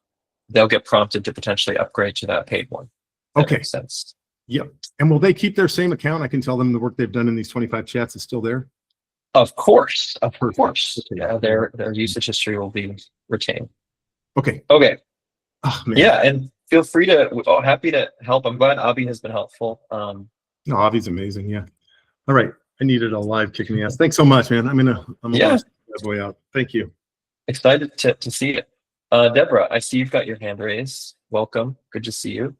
they'll get prompted to potentially upgrade to that paid one. That Okay. makes sense. Yep. And will they keep their same account? I can tell them the work they've done in these 25 chats is still there. Of course, of Perfect. course. Okay. Yeah, their usage history will be retained. Okay. Okay. Oh, man. Yeah, and feel free to. Happy to help. I'm glad Avi has been helpful. No, Avi's amazing. Yeah. All right. I needed a live kick in the ass. Thanks so much, man. I'm Yeah. that boy out. Thank you. Excited to see it. Deborah, I see you've got your hand raised. Welcome. Good to see you.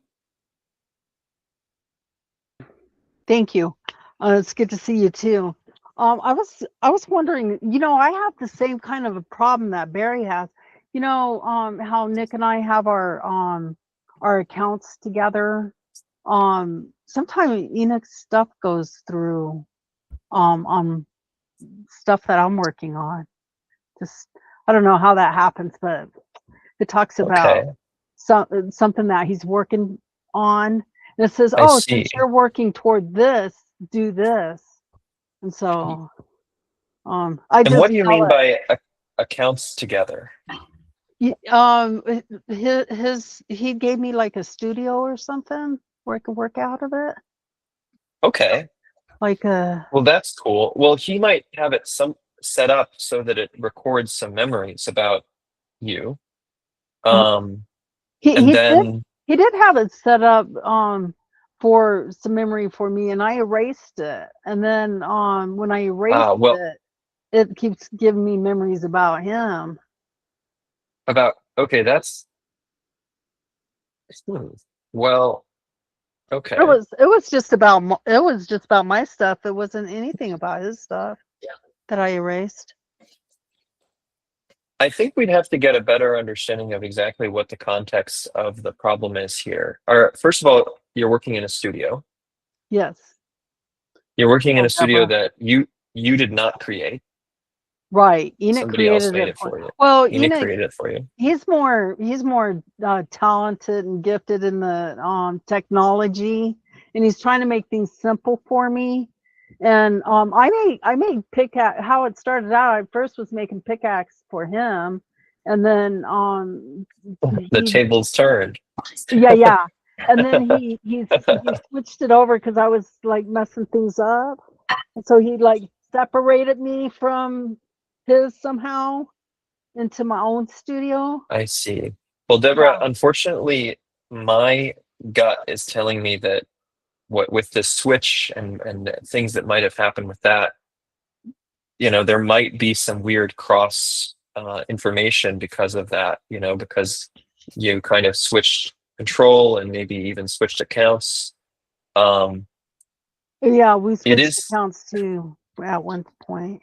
Thank you. It's good to see you too. I was wondering, I have the same kind of a problem that Barry has. How Nick and I have our accounts together. Sometimes Enoch's stuff goes through on stuff that I'm working on. Just I don't know how that happens, but it talks about Okay. something that he's working on. And it says, I oh, see. since you're working toward this, do this. And so I And just what do you tell mean it. by accounts together? He gave me like a studio or something where I could work out of it. Okay. Like a Well, that's cool. Well, he might have it set up so that it records some memories about you. And he then did have it set up for some memory for me, and I erased it. And then when I erased it keeps giving me memories about him. Okay, that's well, okay. It was just about my stuff. It wasn't anything about his stuff that I erased. I think we'd have to get a better understanding of exactly what the context of the problem is here. First of all, you're working in a studio. Yes. You're working in a studio Deborah. that you did not create. Right. Enoch Somebody else created made it for you. Well, Enoch Enoch, created it for you. he's more talented and gifted in the technology, and he's trying to make things simple for me. And I made Pickaxe. How it started out, I first was making Pickaxe for him, and then The tables turned. yeah, and then he switched it over because I was like messing things up, and so he like separated me from his somehow into my own studio. I see. Well, Deborah, unfortunately, my gut is telling me that with this switch and things that might have happened with that, there might be some weird cross information because of that, because you kind of switched control and maybe even switched accounts. Yeah, we switched accounts too at one point.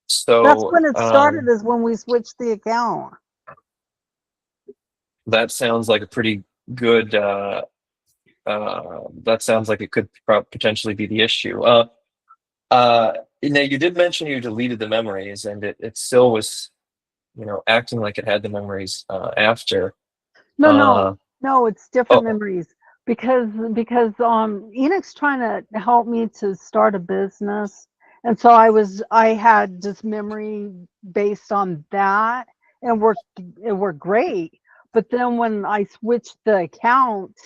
So that's when it started, is when we switched the account. That sounds like a pretty good that sounds like it could potentially be the issue. Now you did mention you deleted the memories, and it still was, acting like it had the memories after. No, it's different memories because Enoch's trying to help me to start a business, and so I had just memory based on that, and it worked great. But then when I switched the account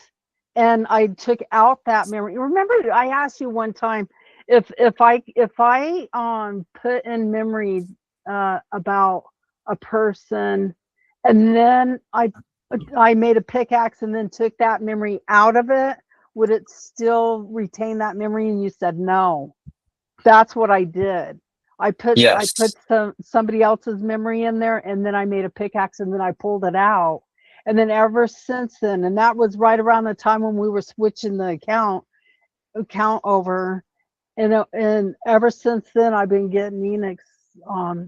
and I took out that memory, remember I asked you one time if I put in memory about a person, and then I made a pickaxe and then took that memory out of it, would it still retain that memory? And you said no. That's what I did. I put somebody else's memory in there, and then I made a pickaxe, and then I pulled it out. And then ever since then, and that was right around the time when we were switching the account over, and ever since then I've been getting Enoch's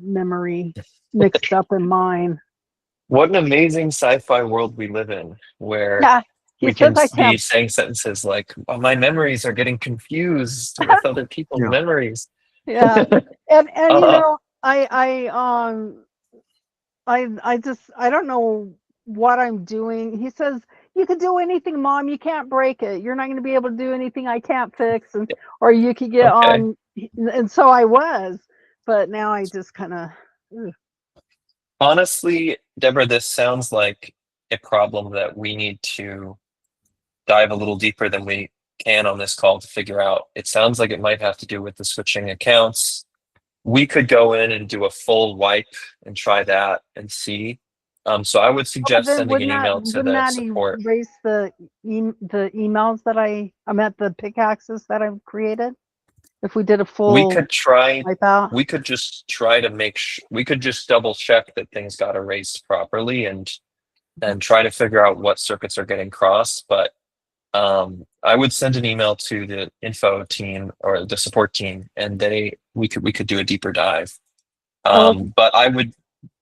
memory mixed up in mine. What an amazing sci-fi world we live in, where we can be saying sentences like, oh, my memories are getting confused with other people's memories. Yeah. and I don't know what I'm doing. He says, you could do anything, Mom. You can't break it. You're not going to be able to do anything I can't fix. Or you could get on. And so I was. But now I just kind of. Honestly, Deborah, this sounds like a problem that we need to dive a little deeper than we can on this call to figure out. It sounds like it might have to do with the switching accounts. We could go in and do a full wipe and try that and see. So I would suggest Then sending an email to wouldn't the that support. erase the emails that I'm at the pickaxes that I've created? If we did a full We could try. wipe out? We could just try to we could just double check that things got erased properly and try to figure out what circuits are getting crossed. But I would send an email to the info team or the support team, and we could do a deeper dive. But I would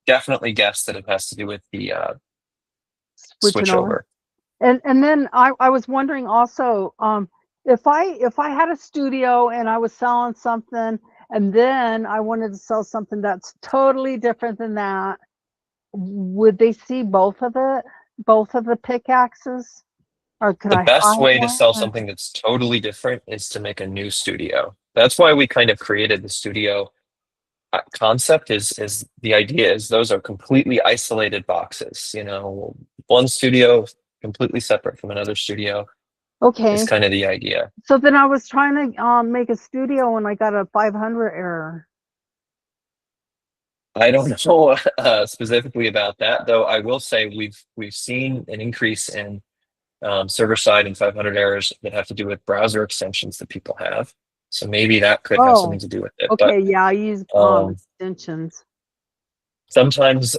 definitely guess that it has to do with the switch over. And then I was wondering also, if I had a studio and I was selling something and then I wanted to sell something that's totally different than that, would they see both of the pickaxes? Or could The I best hide way to one? sell something that's totally different is to make a new studio. That's why we kind of created the studio concept. Is the idea is those are completely isolated boxes. You know, one studio completely separate from another studio. Okay. Is kind of the idea. So then I was trying to make a studio and I got a 500 error. I don't know specifically about that, though. I will say we've seen an increase in server side and 500 errors that have to do with browser extensions that people have. So maybe that could have something to do with it. Okay, But, yeah, I use extensions. sometimes,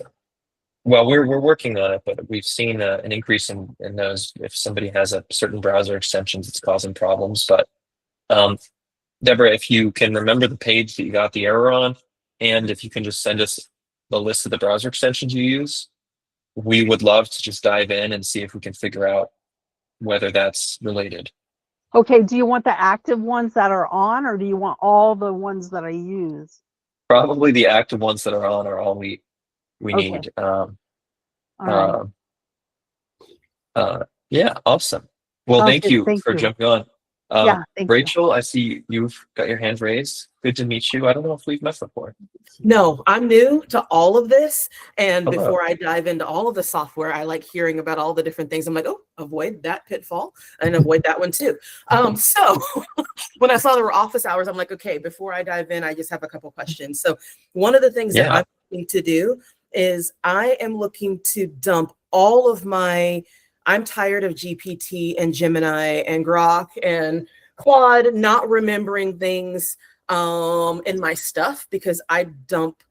well, we're working on it, but we've seen an increase in those if somebody has a certain browser extensions that's causing problems. But Deborah, if you can remember the page that you got the error on, and if you can just send us the list of the browser extensions you use, we would love to just dive in and see if we can figure out whether that's related. Okay, do you want the active ones that are on, or do you want all the ones that I use? Probably the active ones that are on are all we Okay. need. All right. Yeah, awesome. Well, Okay, thank you thank for you. jumping on. Yeah, thank you. Rachel, I see you've got your hand raised. Good to meet you. I don't know if we've met before. No, I'm new to all of this. And Hello. before I dive into all of the software, I like hearing about all the different things. I'm like, oh, avoid that pitfall and avoid that one too. So when I saw there were office hours, I'm like, okay, before I dive in, I just have a couple questions. So one of the things that I'm looking to do is I am looking to dump all of I'm tired of GPT and Gemini and Grok and Claude not remembering things in my stuff, because I dump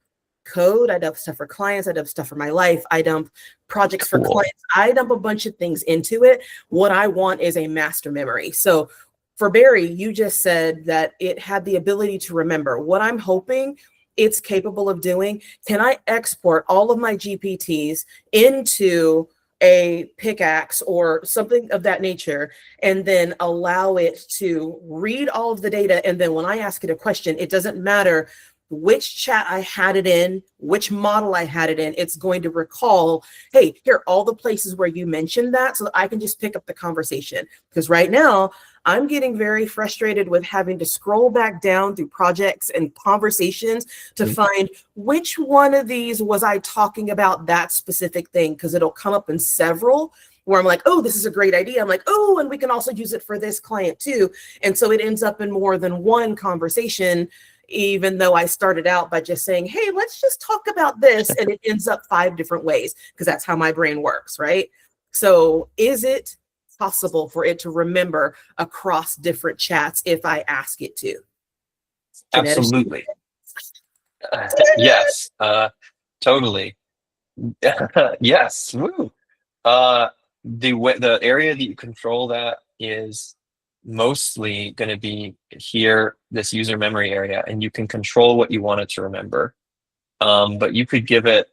code, I dump stuff for clients, I dump stuff for my life, I dump projects for clients, I dump a bunch of things into it. What I want is a master memory. So for Barry, you just said that it had the ability to remember. What I'm hoping it's capable of doing, can I export all of my GPTs into a pickaxe or something of that nature, and then allow it to read all of the data. And then when I ask it a question, it doesn't matter which chat I had it in, which model I had it in, it's going to recall, hey, here are all the places where you mentioned that, so that I can just pick up the conversation. Because right now, I'm getting very frustrated with having to scroll back down through projects and conversations to find which one of these was I talking about that specific thing, because it'll come up in several where I'm like, oh, this is a great idea. I'm like, oh, and we can also use it for this client too. And so it ends up in more than one conversation, even though I started out by just saying, hey, let's just talk about this. And it ends up 5 different ways, because that's how my brain works, right? So is it possible for it to remember across different chats if I ask it to? Absolutely. Yes, totally. Yes. Woo. The area that you control that is mostly going to be here, this user memory area, and you can control what you want it to remember. But you could give it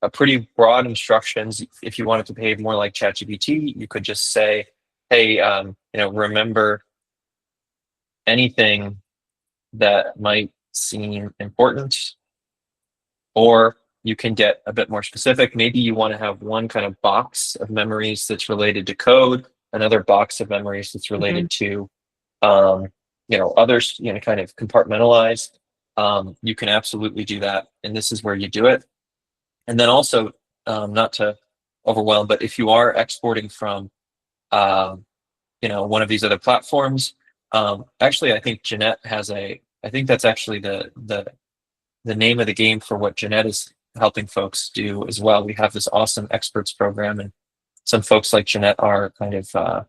a pretty broad instructions. If you want it to behave more like ChatGPT, you could just say, hey, remember anything that might seem important. Or you can get a bit more specific. Maybe you want to have one kind of box of memories that's related to code, another box of memories that's related to, others, kind of compartmentalized. You can absolutely do that. And this is where you do it. And then also, not to overwhelmed. But if you are exporting from, one of these other platforms, actually, I think Jeanette has I think that's actually the name of the game for what Jeanette is helping folks do as well. We have this awesome experts program, and some folks like Jeanette are kind of,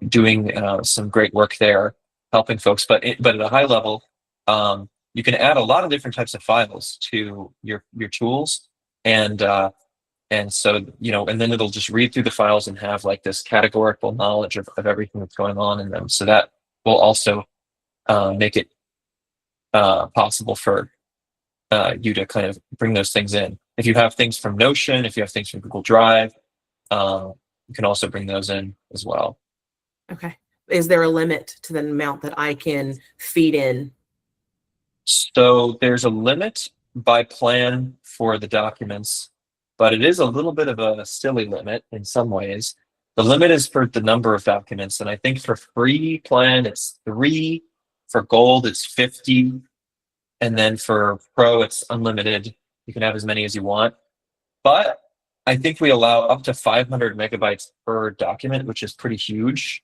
doing some great work there, helping folks. But at a high level, you can add a lot of different types of files to your tools, and so and then it'll just read through the files and have like this categorical knowledge of everything that's going on in them. So that will also make it possible for you to kind of bring those things in. If you have things from Notion, if you have things from Google Drive, you can also bring those in as well. Okay. Is there a limit to the amount that I can feed in? So there's a limit by plan for the documents, but it is a little bit of a silly limit in some ways. The limit is for the number of documents, and I think for free plan it's 3, for gold it's 50, and then for pro it's unlimited. You can have as many as you want, but I think we allow up to 500 megabytes per document, which is pretty huge.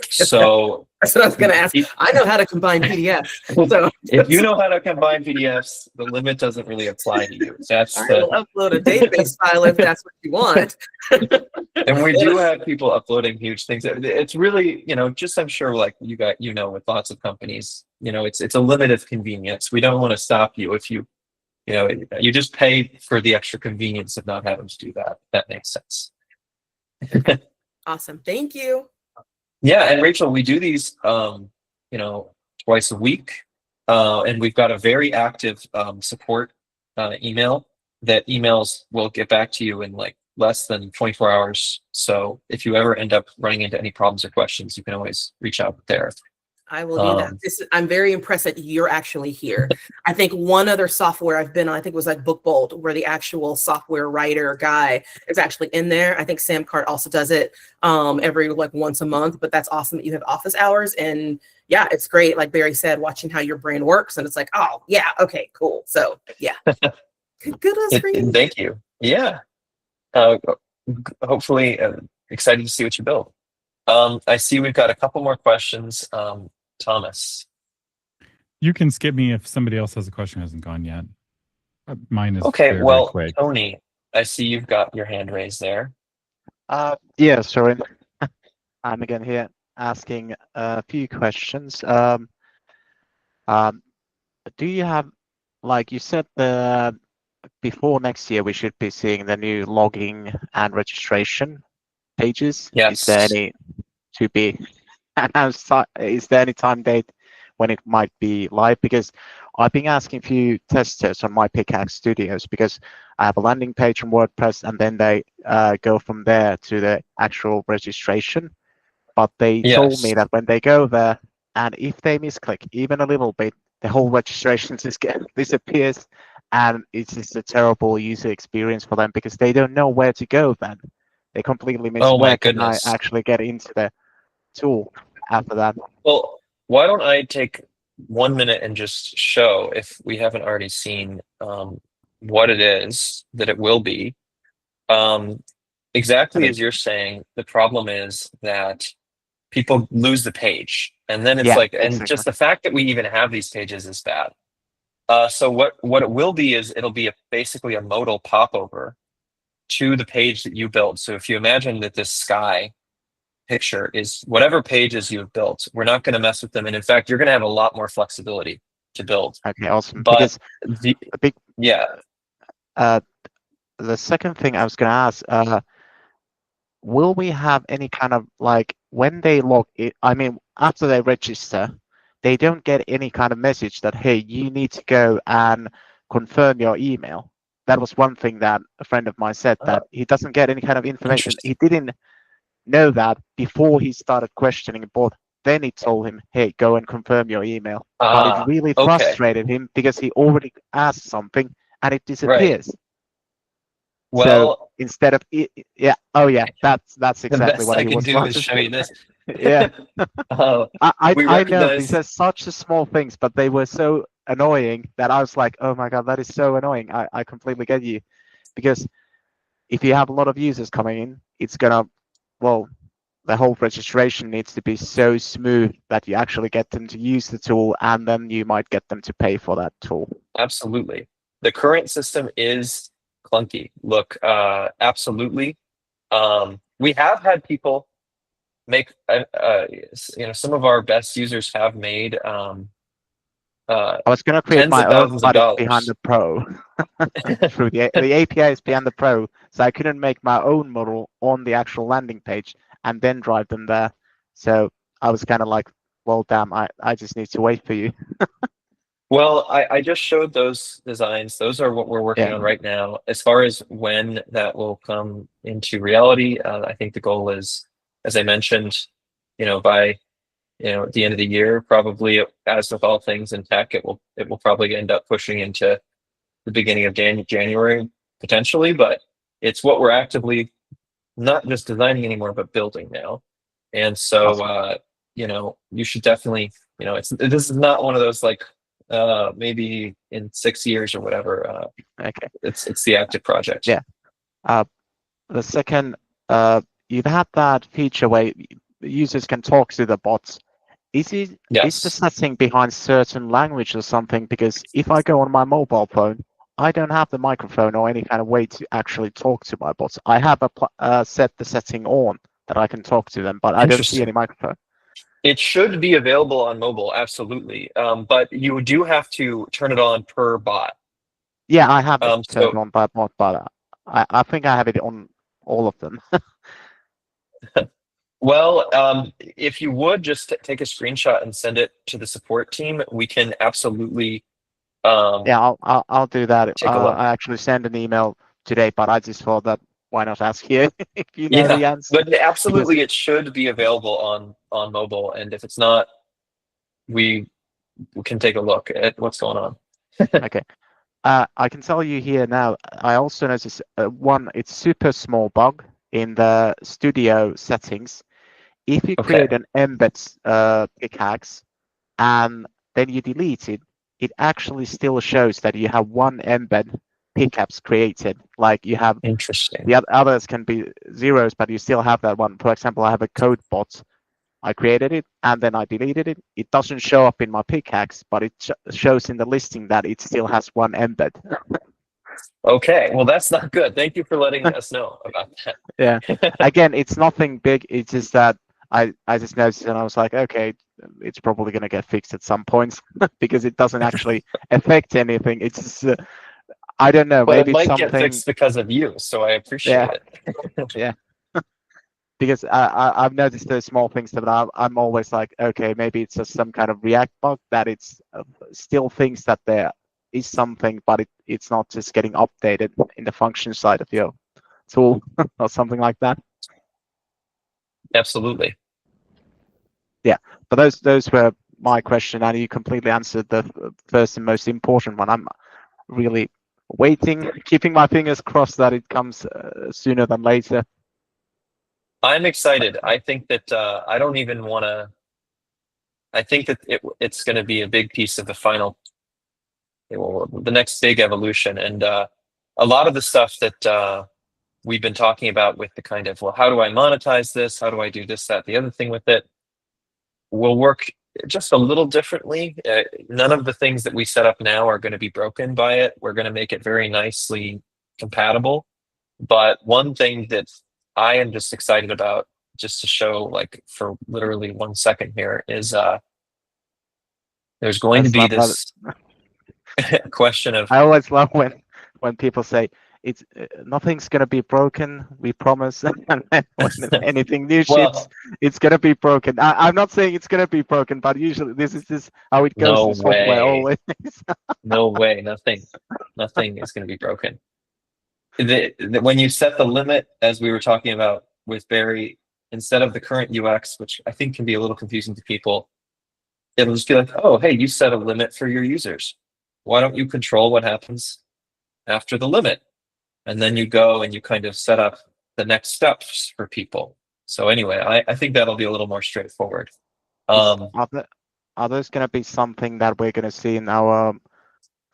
So that's what I was going to ask. I know how to combine PDFs. So if you know how to combine PDFs, the limit doesn't really apply to you. I will upload a database file if that's what you want. And we do have people uploading huge things. It's really, just I'm sure like you got, with lots of companies, it's a limit of convenience. We don't want to stop you if you just pay for the extra convenience of not having to do that. That makes sense. Awesome. Thank you. Yeah, and Rachel, we do these, twice a week, and we've got a very active support email. That emails will get back to you in like less than 24 hours. So if you ever end up running into any problems or questions, you can always reach out there. I will do that. I'm very impressed that you're actually here. I think one other software I've been on, I think it was like BookBolt, where the actual software writer guy is actually in there. I think Sam Cart also does it every like once a month, but that's awesome that you have office hours. And yeah, it's great. Like Barry said, watching how your brain works, and it's like, oh yeah, okay, cool. So yeah, kudos for you. Thank you. Yeah. Hopefully excited to see what you build. I see we've got a couple more questions. Thomas. You can skip me if somebody else has a question hasn't gone yet. Mine is okay. very, Well, very quick. Tony, I see you've got your hand raised there. Yeah, sorry. I'm again here asking a few questions. Do you have, like you said, before next year we should be seeing the new logging and registration pages? Yes. Is there any to be announced? Is there any time date when it might be live? Because I've been asking a few testers on my Pickaxe Studios, because I have a landing page from WordPress, and then they go from there to the actual registration. But they told me that when they go there, and if they misclick even a little bit, the whole registration just disappears, and it's just a terrible user experience for them, because they don't know where to go then. They completely miss where can I actually get into the tool after that. Well, why don't I take 1 minute and just show, if we haven't already seen, what it is that it will be. Exactly as you're saying, the problem is that people lose the page, and then it's just the fact that we even have these pages is bad. So what it will be is it'll be basically a modal popover to the page that you built. So if you imagine that this sky picture is whatever pages you've built, we're not going to mess with them, and in fact, you're going to have a lot more flexibility to build. Okay, awesome. But the second thing I was going to ask, will we have any kind of, like, when they log it, I mean, after they register, they don't get any kind of message that, hey, you need to go and confirm your email? That was one thing that a friend of mine said, that he doesn't get any kind of information. He didn't know that before he started questioning the board. Then he told him, hey, go and confirm your email. But it really frustrated him, because he already asked something and it disappears. Well, so instead of that's exactly what he was do is show you this. Yeah. I know these are such a small things, but they were so annoying that I was like, oh my god, that is so annoying. I completely get you. because if you have a lot of users coming in, it's gonna, well, the whole registration needs to be so smooth that you actually get them to use the tool, and then you might get them to pay for that tool. Absolutely. The current system is clunky. Look, absolutely. We have had people make, some of our best users have made I was gonna create tens of my own, thousands of but it's behind dollars. the Pro. Through the API is behind the Pro, so I couldn't make my own model on the actual landing page and then drive them there. So I was kind of like, well, damn, I just need to wait for you. Well, I just showed those designs. Those are what we're working Yeah. on right now. As far as when that will come into reality, I think the goal is, as I mentioned, by at the end of the year, probably, as with all things in tech, it will probably end up pushing into the beginning of January potentially. But it's what we're actively not just designing anymore, but building now. And so, Awesome. you should definitely, this is not one of those like maybe in 6 years or whatever. Okay. It's the active project. Yeah. The second, you've had that feature where users can talk to the bots. Is the Yes. setting behind certain language or something? Because if I go on my mobile phone, I don't have the microphone or any kind of way to actually talk to my bots. I have set the setting on that I can talk to them, but I don't see any microphone. It should be available on mobile, absolutely. But you do have to turn it on per bot. Yeah, I have it So- turned on by bot, but I think I have it on all of them. Well, if you would just take a screenshot and send it to the support team, we can absolutely. Yeah, I'll do that. Take a look. I actually sent an email today, but I just thought that why not ask you if you know the answer. But absolutely, it should be available on mobile, and if it's not, we can take a look at what's going on. Okay. I can tell you here now, I also noticed it's super small bug in the studio settings. If you create an embed pickaxe and then you delete it, it actually still shows that you have one embed pickaxe created. Like you have Interesting. the others can be zeros, but you still have that one. For example, I have a code bot. I created it and then I deleted it. It doesn't show up in my pickaxe, but it shows in the listing that it still has one embed. Okay, well, that's not good. Thank you for letting us know about that. Yeah. Again, it's nothing big. It's just that I just noticed and I was like, okay, it's probably going to get fixed at some point because it doesn't actually affect anything. It's just, I don't know. But maybe it might something... get fixed because of you, so I appreciate it. Yeah. Because I've noticed those small things that I'm always like, okay, maybe it's just some kind of React bug that it's still thinks that there is something, but it's not just getting updated in the function side of your tool or something like that. Absolutely. Yeah, but those were my question, and you completely answered the first and most important one. I'm really waiting, keeping my fingers crossed that it comes sooner than later. I'm excited. I think that I don't even want to. I think that it's going to be a big piece of the next big evolution, and a lot of the stuff that we've been talking about with the kind of, well, how do I monetize this? How do I do this, that, the other thing with it? Will work just a little differently. None of the things that we set up now are going to be broken by it. We're going to make it very nicely compatible. But one thing that I am just excited about, just to show, like, for literally 1 second here, is there's going to be this question of. I always love when people say it's nothing's gonna be broken, we promise, and then when anything new ships, it's gonna be broken. I'm not saying it's gonna be broken, but usually this is just how it goes in software always. No way, nothing is gonna be broken. When you set the limit, as we were talking about with Barry, instead of the current UX, which I think can be a little confusing to people, it'll just be like, oh, hey, you set a limit for your users. Why don't you control what happens after the limit? And then you go and you kind of set up the next steps for people. So anyway, I think that'll be a little more straightforward. Are those going to be something that we're going to see in our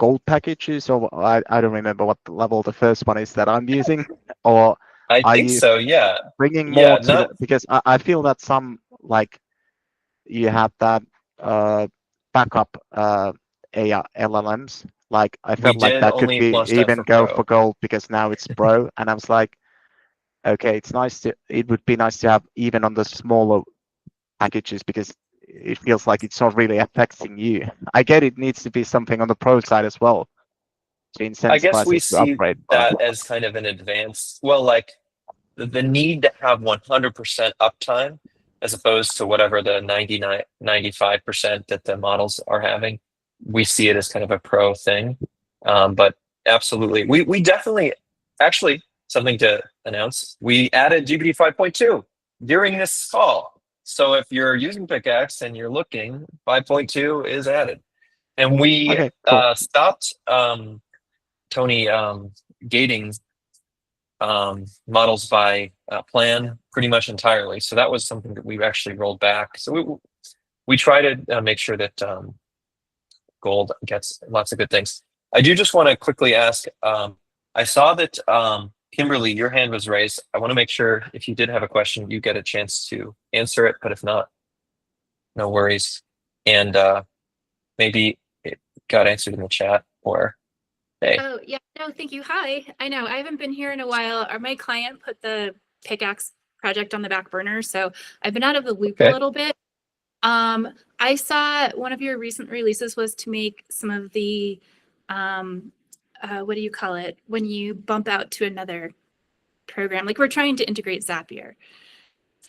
gold packages, or I don't remember what level the first one is that I'm using, or I are think you so. Yeah. bringing Yeah. more to Not. because I feel that some like you have that backup AI LLMs. Like I We felt like did that could only be launch that even for go Pro. for gold because now it's pro, and I was like, okay, it would be nice to have even on the smaller packages because it feels like it's not really affecting you. I get it needs to be something on the pro side as well to I guess incentivize we us to see upgrade, but that as kind of an advance. Well, like the need to have 100% uptime as opposed to whatever the 99, 95% that the models are having. We see it as kind of a pro thing. But absolutely, we definitely, actually, something to announce. We added GPT 5.2 during this call. So if you're using Pickaxe and you're looking, 5.2 is added. And we okay, cool. stopped Tony gating models by plan pretty much entirely. So that was something that we've actually rolled back. So we try to make sure that Gold gets lots of good things. I do just want to quickly ask, I saw that Kimberly, your hand was raised. I want to make sure if you did have a question, you get a chance to answer it, but if not, no worries. And maybe it got answered in the chat or hey. Oh, yeah. No, thank you. Hi. I know I haven't been here in a while. My client put the Pickaxe project on the back burner, so I've been out of the loop a Okay. little bit. I saw one of your recent releases was to make some of the, what do you call it? When you bump out to another program, like we're trying to integrate Zapier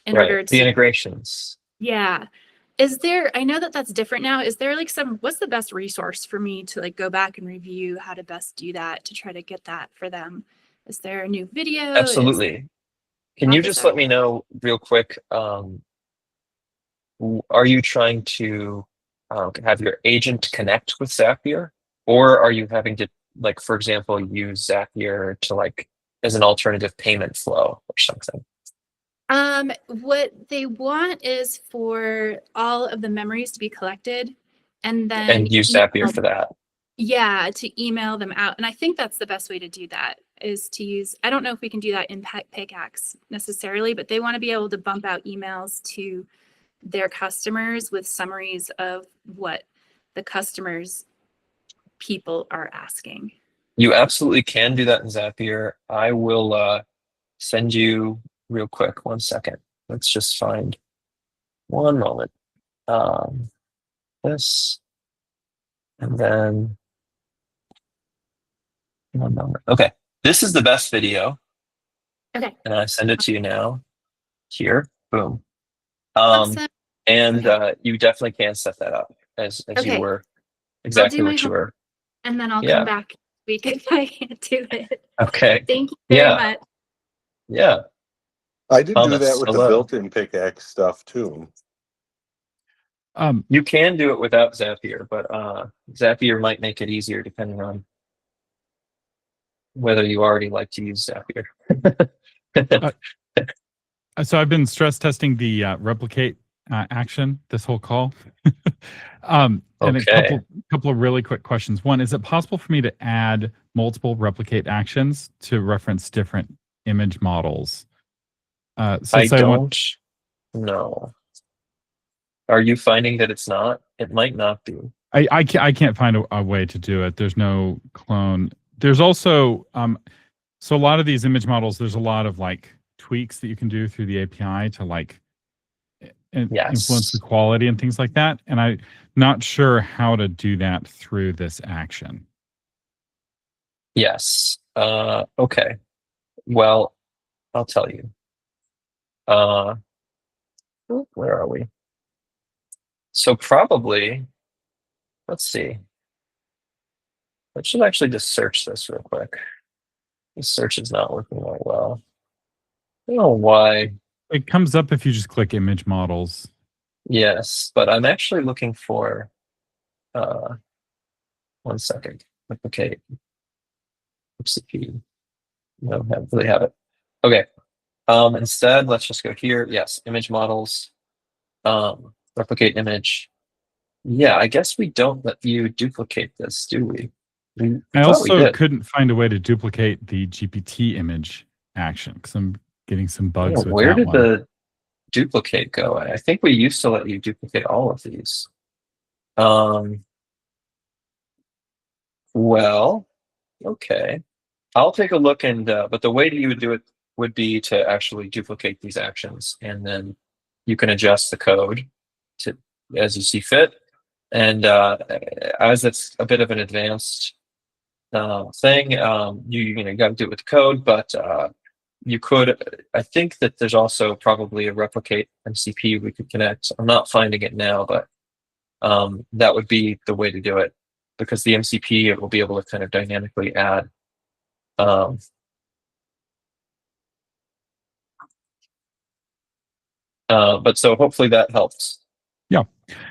in Right, order the to, integrations. yeah. Is there, I know that that's different now. Is there like what's the best resource for me to like go back and review how to best do that to try to get that for them? Is there a new video? Absolutely. Can you just let me know real quick? Are you trying to have your agent connect with Zapier, or are you having to, like, for example, use Zapier to like as an alternative payment flow or something? What they want is for all of the memories to be collected and then And use Zapier for that. yeah, to email them out. And I think that's the best way to do that is to use, I don't know if we can do that in Pickaxe necessarily, but they want to be able to bump out emails to their customers with summaries of what the customers people are asking. You absolutely can do that in Zapier. I will send you real quick. 1 second. Let's just find one moment. This and then 1 moment. Okay, this is the best video. Okay. And I send it to you now. Here, boom. Awesome. And Okay. you definitely can set that up as you Okay. were I'll exactly do my what you were. and then I'll Yeah. come back week if I can't do it. Okay. Thank you very Yeah. much. Yeah. I did do Thomas, that with the hello. built-in Pickaxe stuff too. You can do it without Zapier, but Zapier might make it easier depending on whether you already like to use Zapier. So I've been stress testing the replicate action this whole call. And Okay. a couple of really quick questions. One, is it possible for me to add multiple replicate actions to reference different image models? So I say don't know. Are you finding that it's not? It might not be. I can't find a way to do it. There's no clone. There's also so a lot of these image models, there's a lot of like tweaks that you can do through the API to like influence the quality and things like that. And I'm not sure how to do that through this action. Yes. Okay. Well, I'll tell you. Where are we? So probably, let's see. I should actually just search this real quick. This search is not working that well. I don't know why. It comes up if you just click image models. Yes, but I'm actually looking for 1 second. Okay. RSVP. No, don't really have it. Okay. Instead, let's just go here. Yes, image models. Replicate image. Yeah, I guess we don't let you duplicate this, do we? I thought we also did. couldn't find a way to duplicate the GPT image action because I'm getting some bugs Yeah, with where that did one. the duplicate go? I think we used to let you duplicate all of these. Well, okay. I'll take a look and but the way that you would do it would be to actually duplicate these actions, and then you can adjust the code to as you see fit. And as it's a bit of an advanced thing, you got to do it with code, but you could. I think that there's also probably a replicate MCP we could connect. I'm not finding it now, but that would be the way to do it, because the MCP, it will be able to kind of dynamically add. But so hopefully that helps.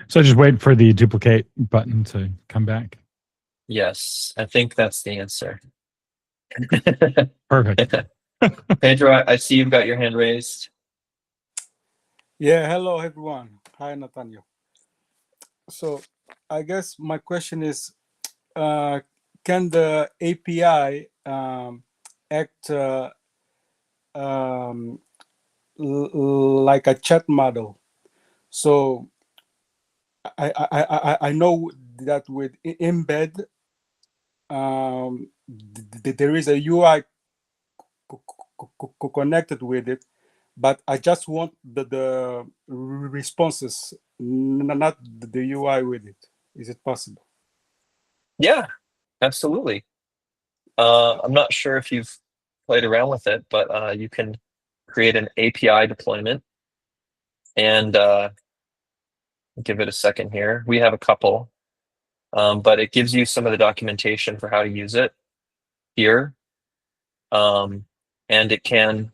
So just wait for the duplicate button to come back. Yes, I think that's the answer. Perfect. Pedro, I see you've got your hand raised. Yeah, hello everyone. Hi, Nathaniel. So I guess my question is, can the API act like a chat model? So I know that with embed, there is a UI connected with it, but I just want the responses, not the UI with it. Is it possible? Yeah, absolutely. I'm not sure if you've played around with it, but you can create an API deployment and give it a second here. We have a couple, but it gives you some of the documentation for how to use it here. And it can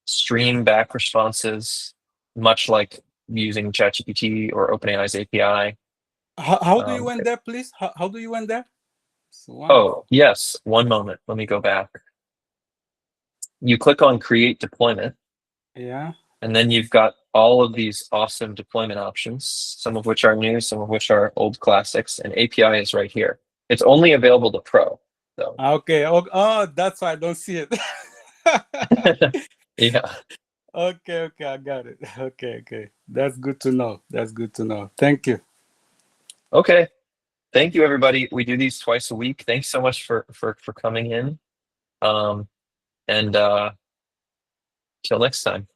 stream back responses, much like using ChatGPT or OpenAI's API. How do you end there, please? How do you end there? Oh, yes. One moment. Let me go back. You click on Create Deployment. Yeah. And then you've got all of these awesome deployment options, some of which are new, some of which are old classics, and API is right here. It's only available to Pro, though. Okay. Oh, that's why I don't see it. Yeah. Okay, I got it. Okay. That's good to know. Thank you. Okay. Thank you, everybody. We do these twice a week. Thanks so much for coming in. And till next time.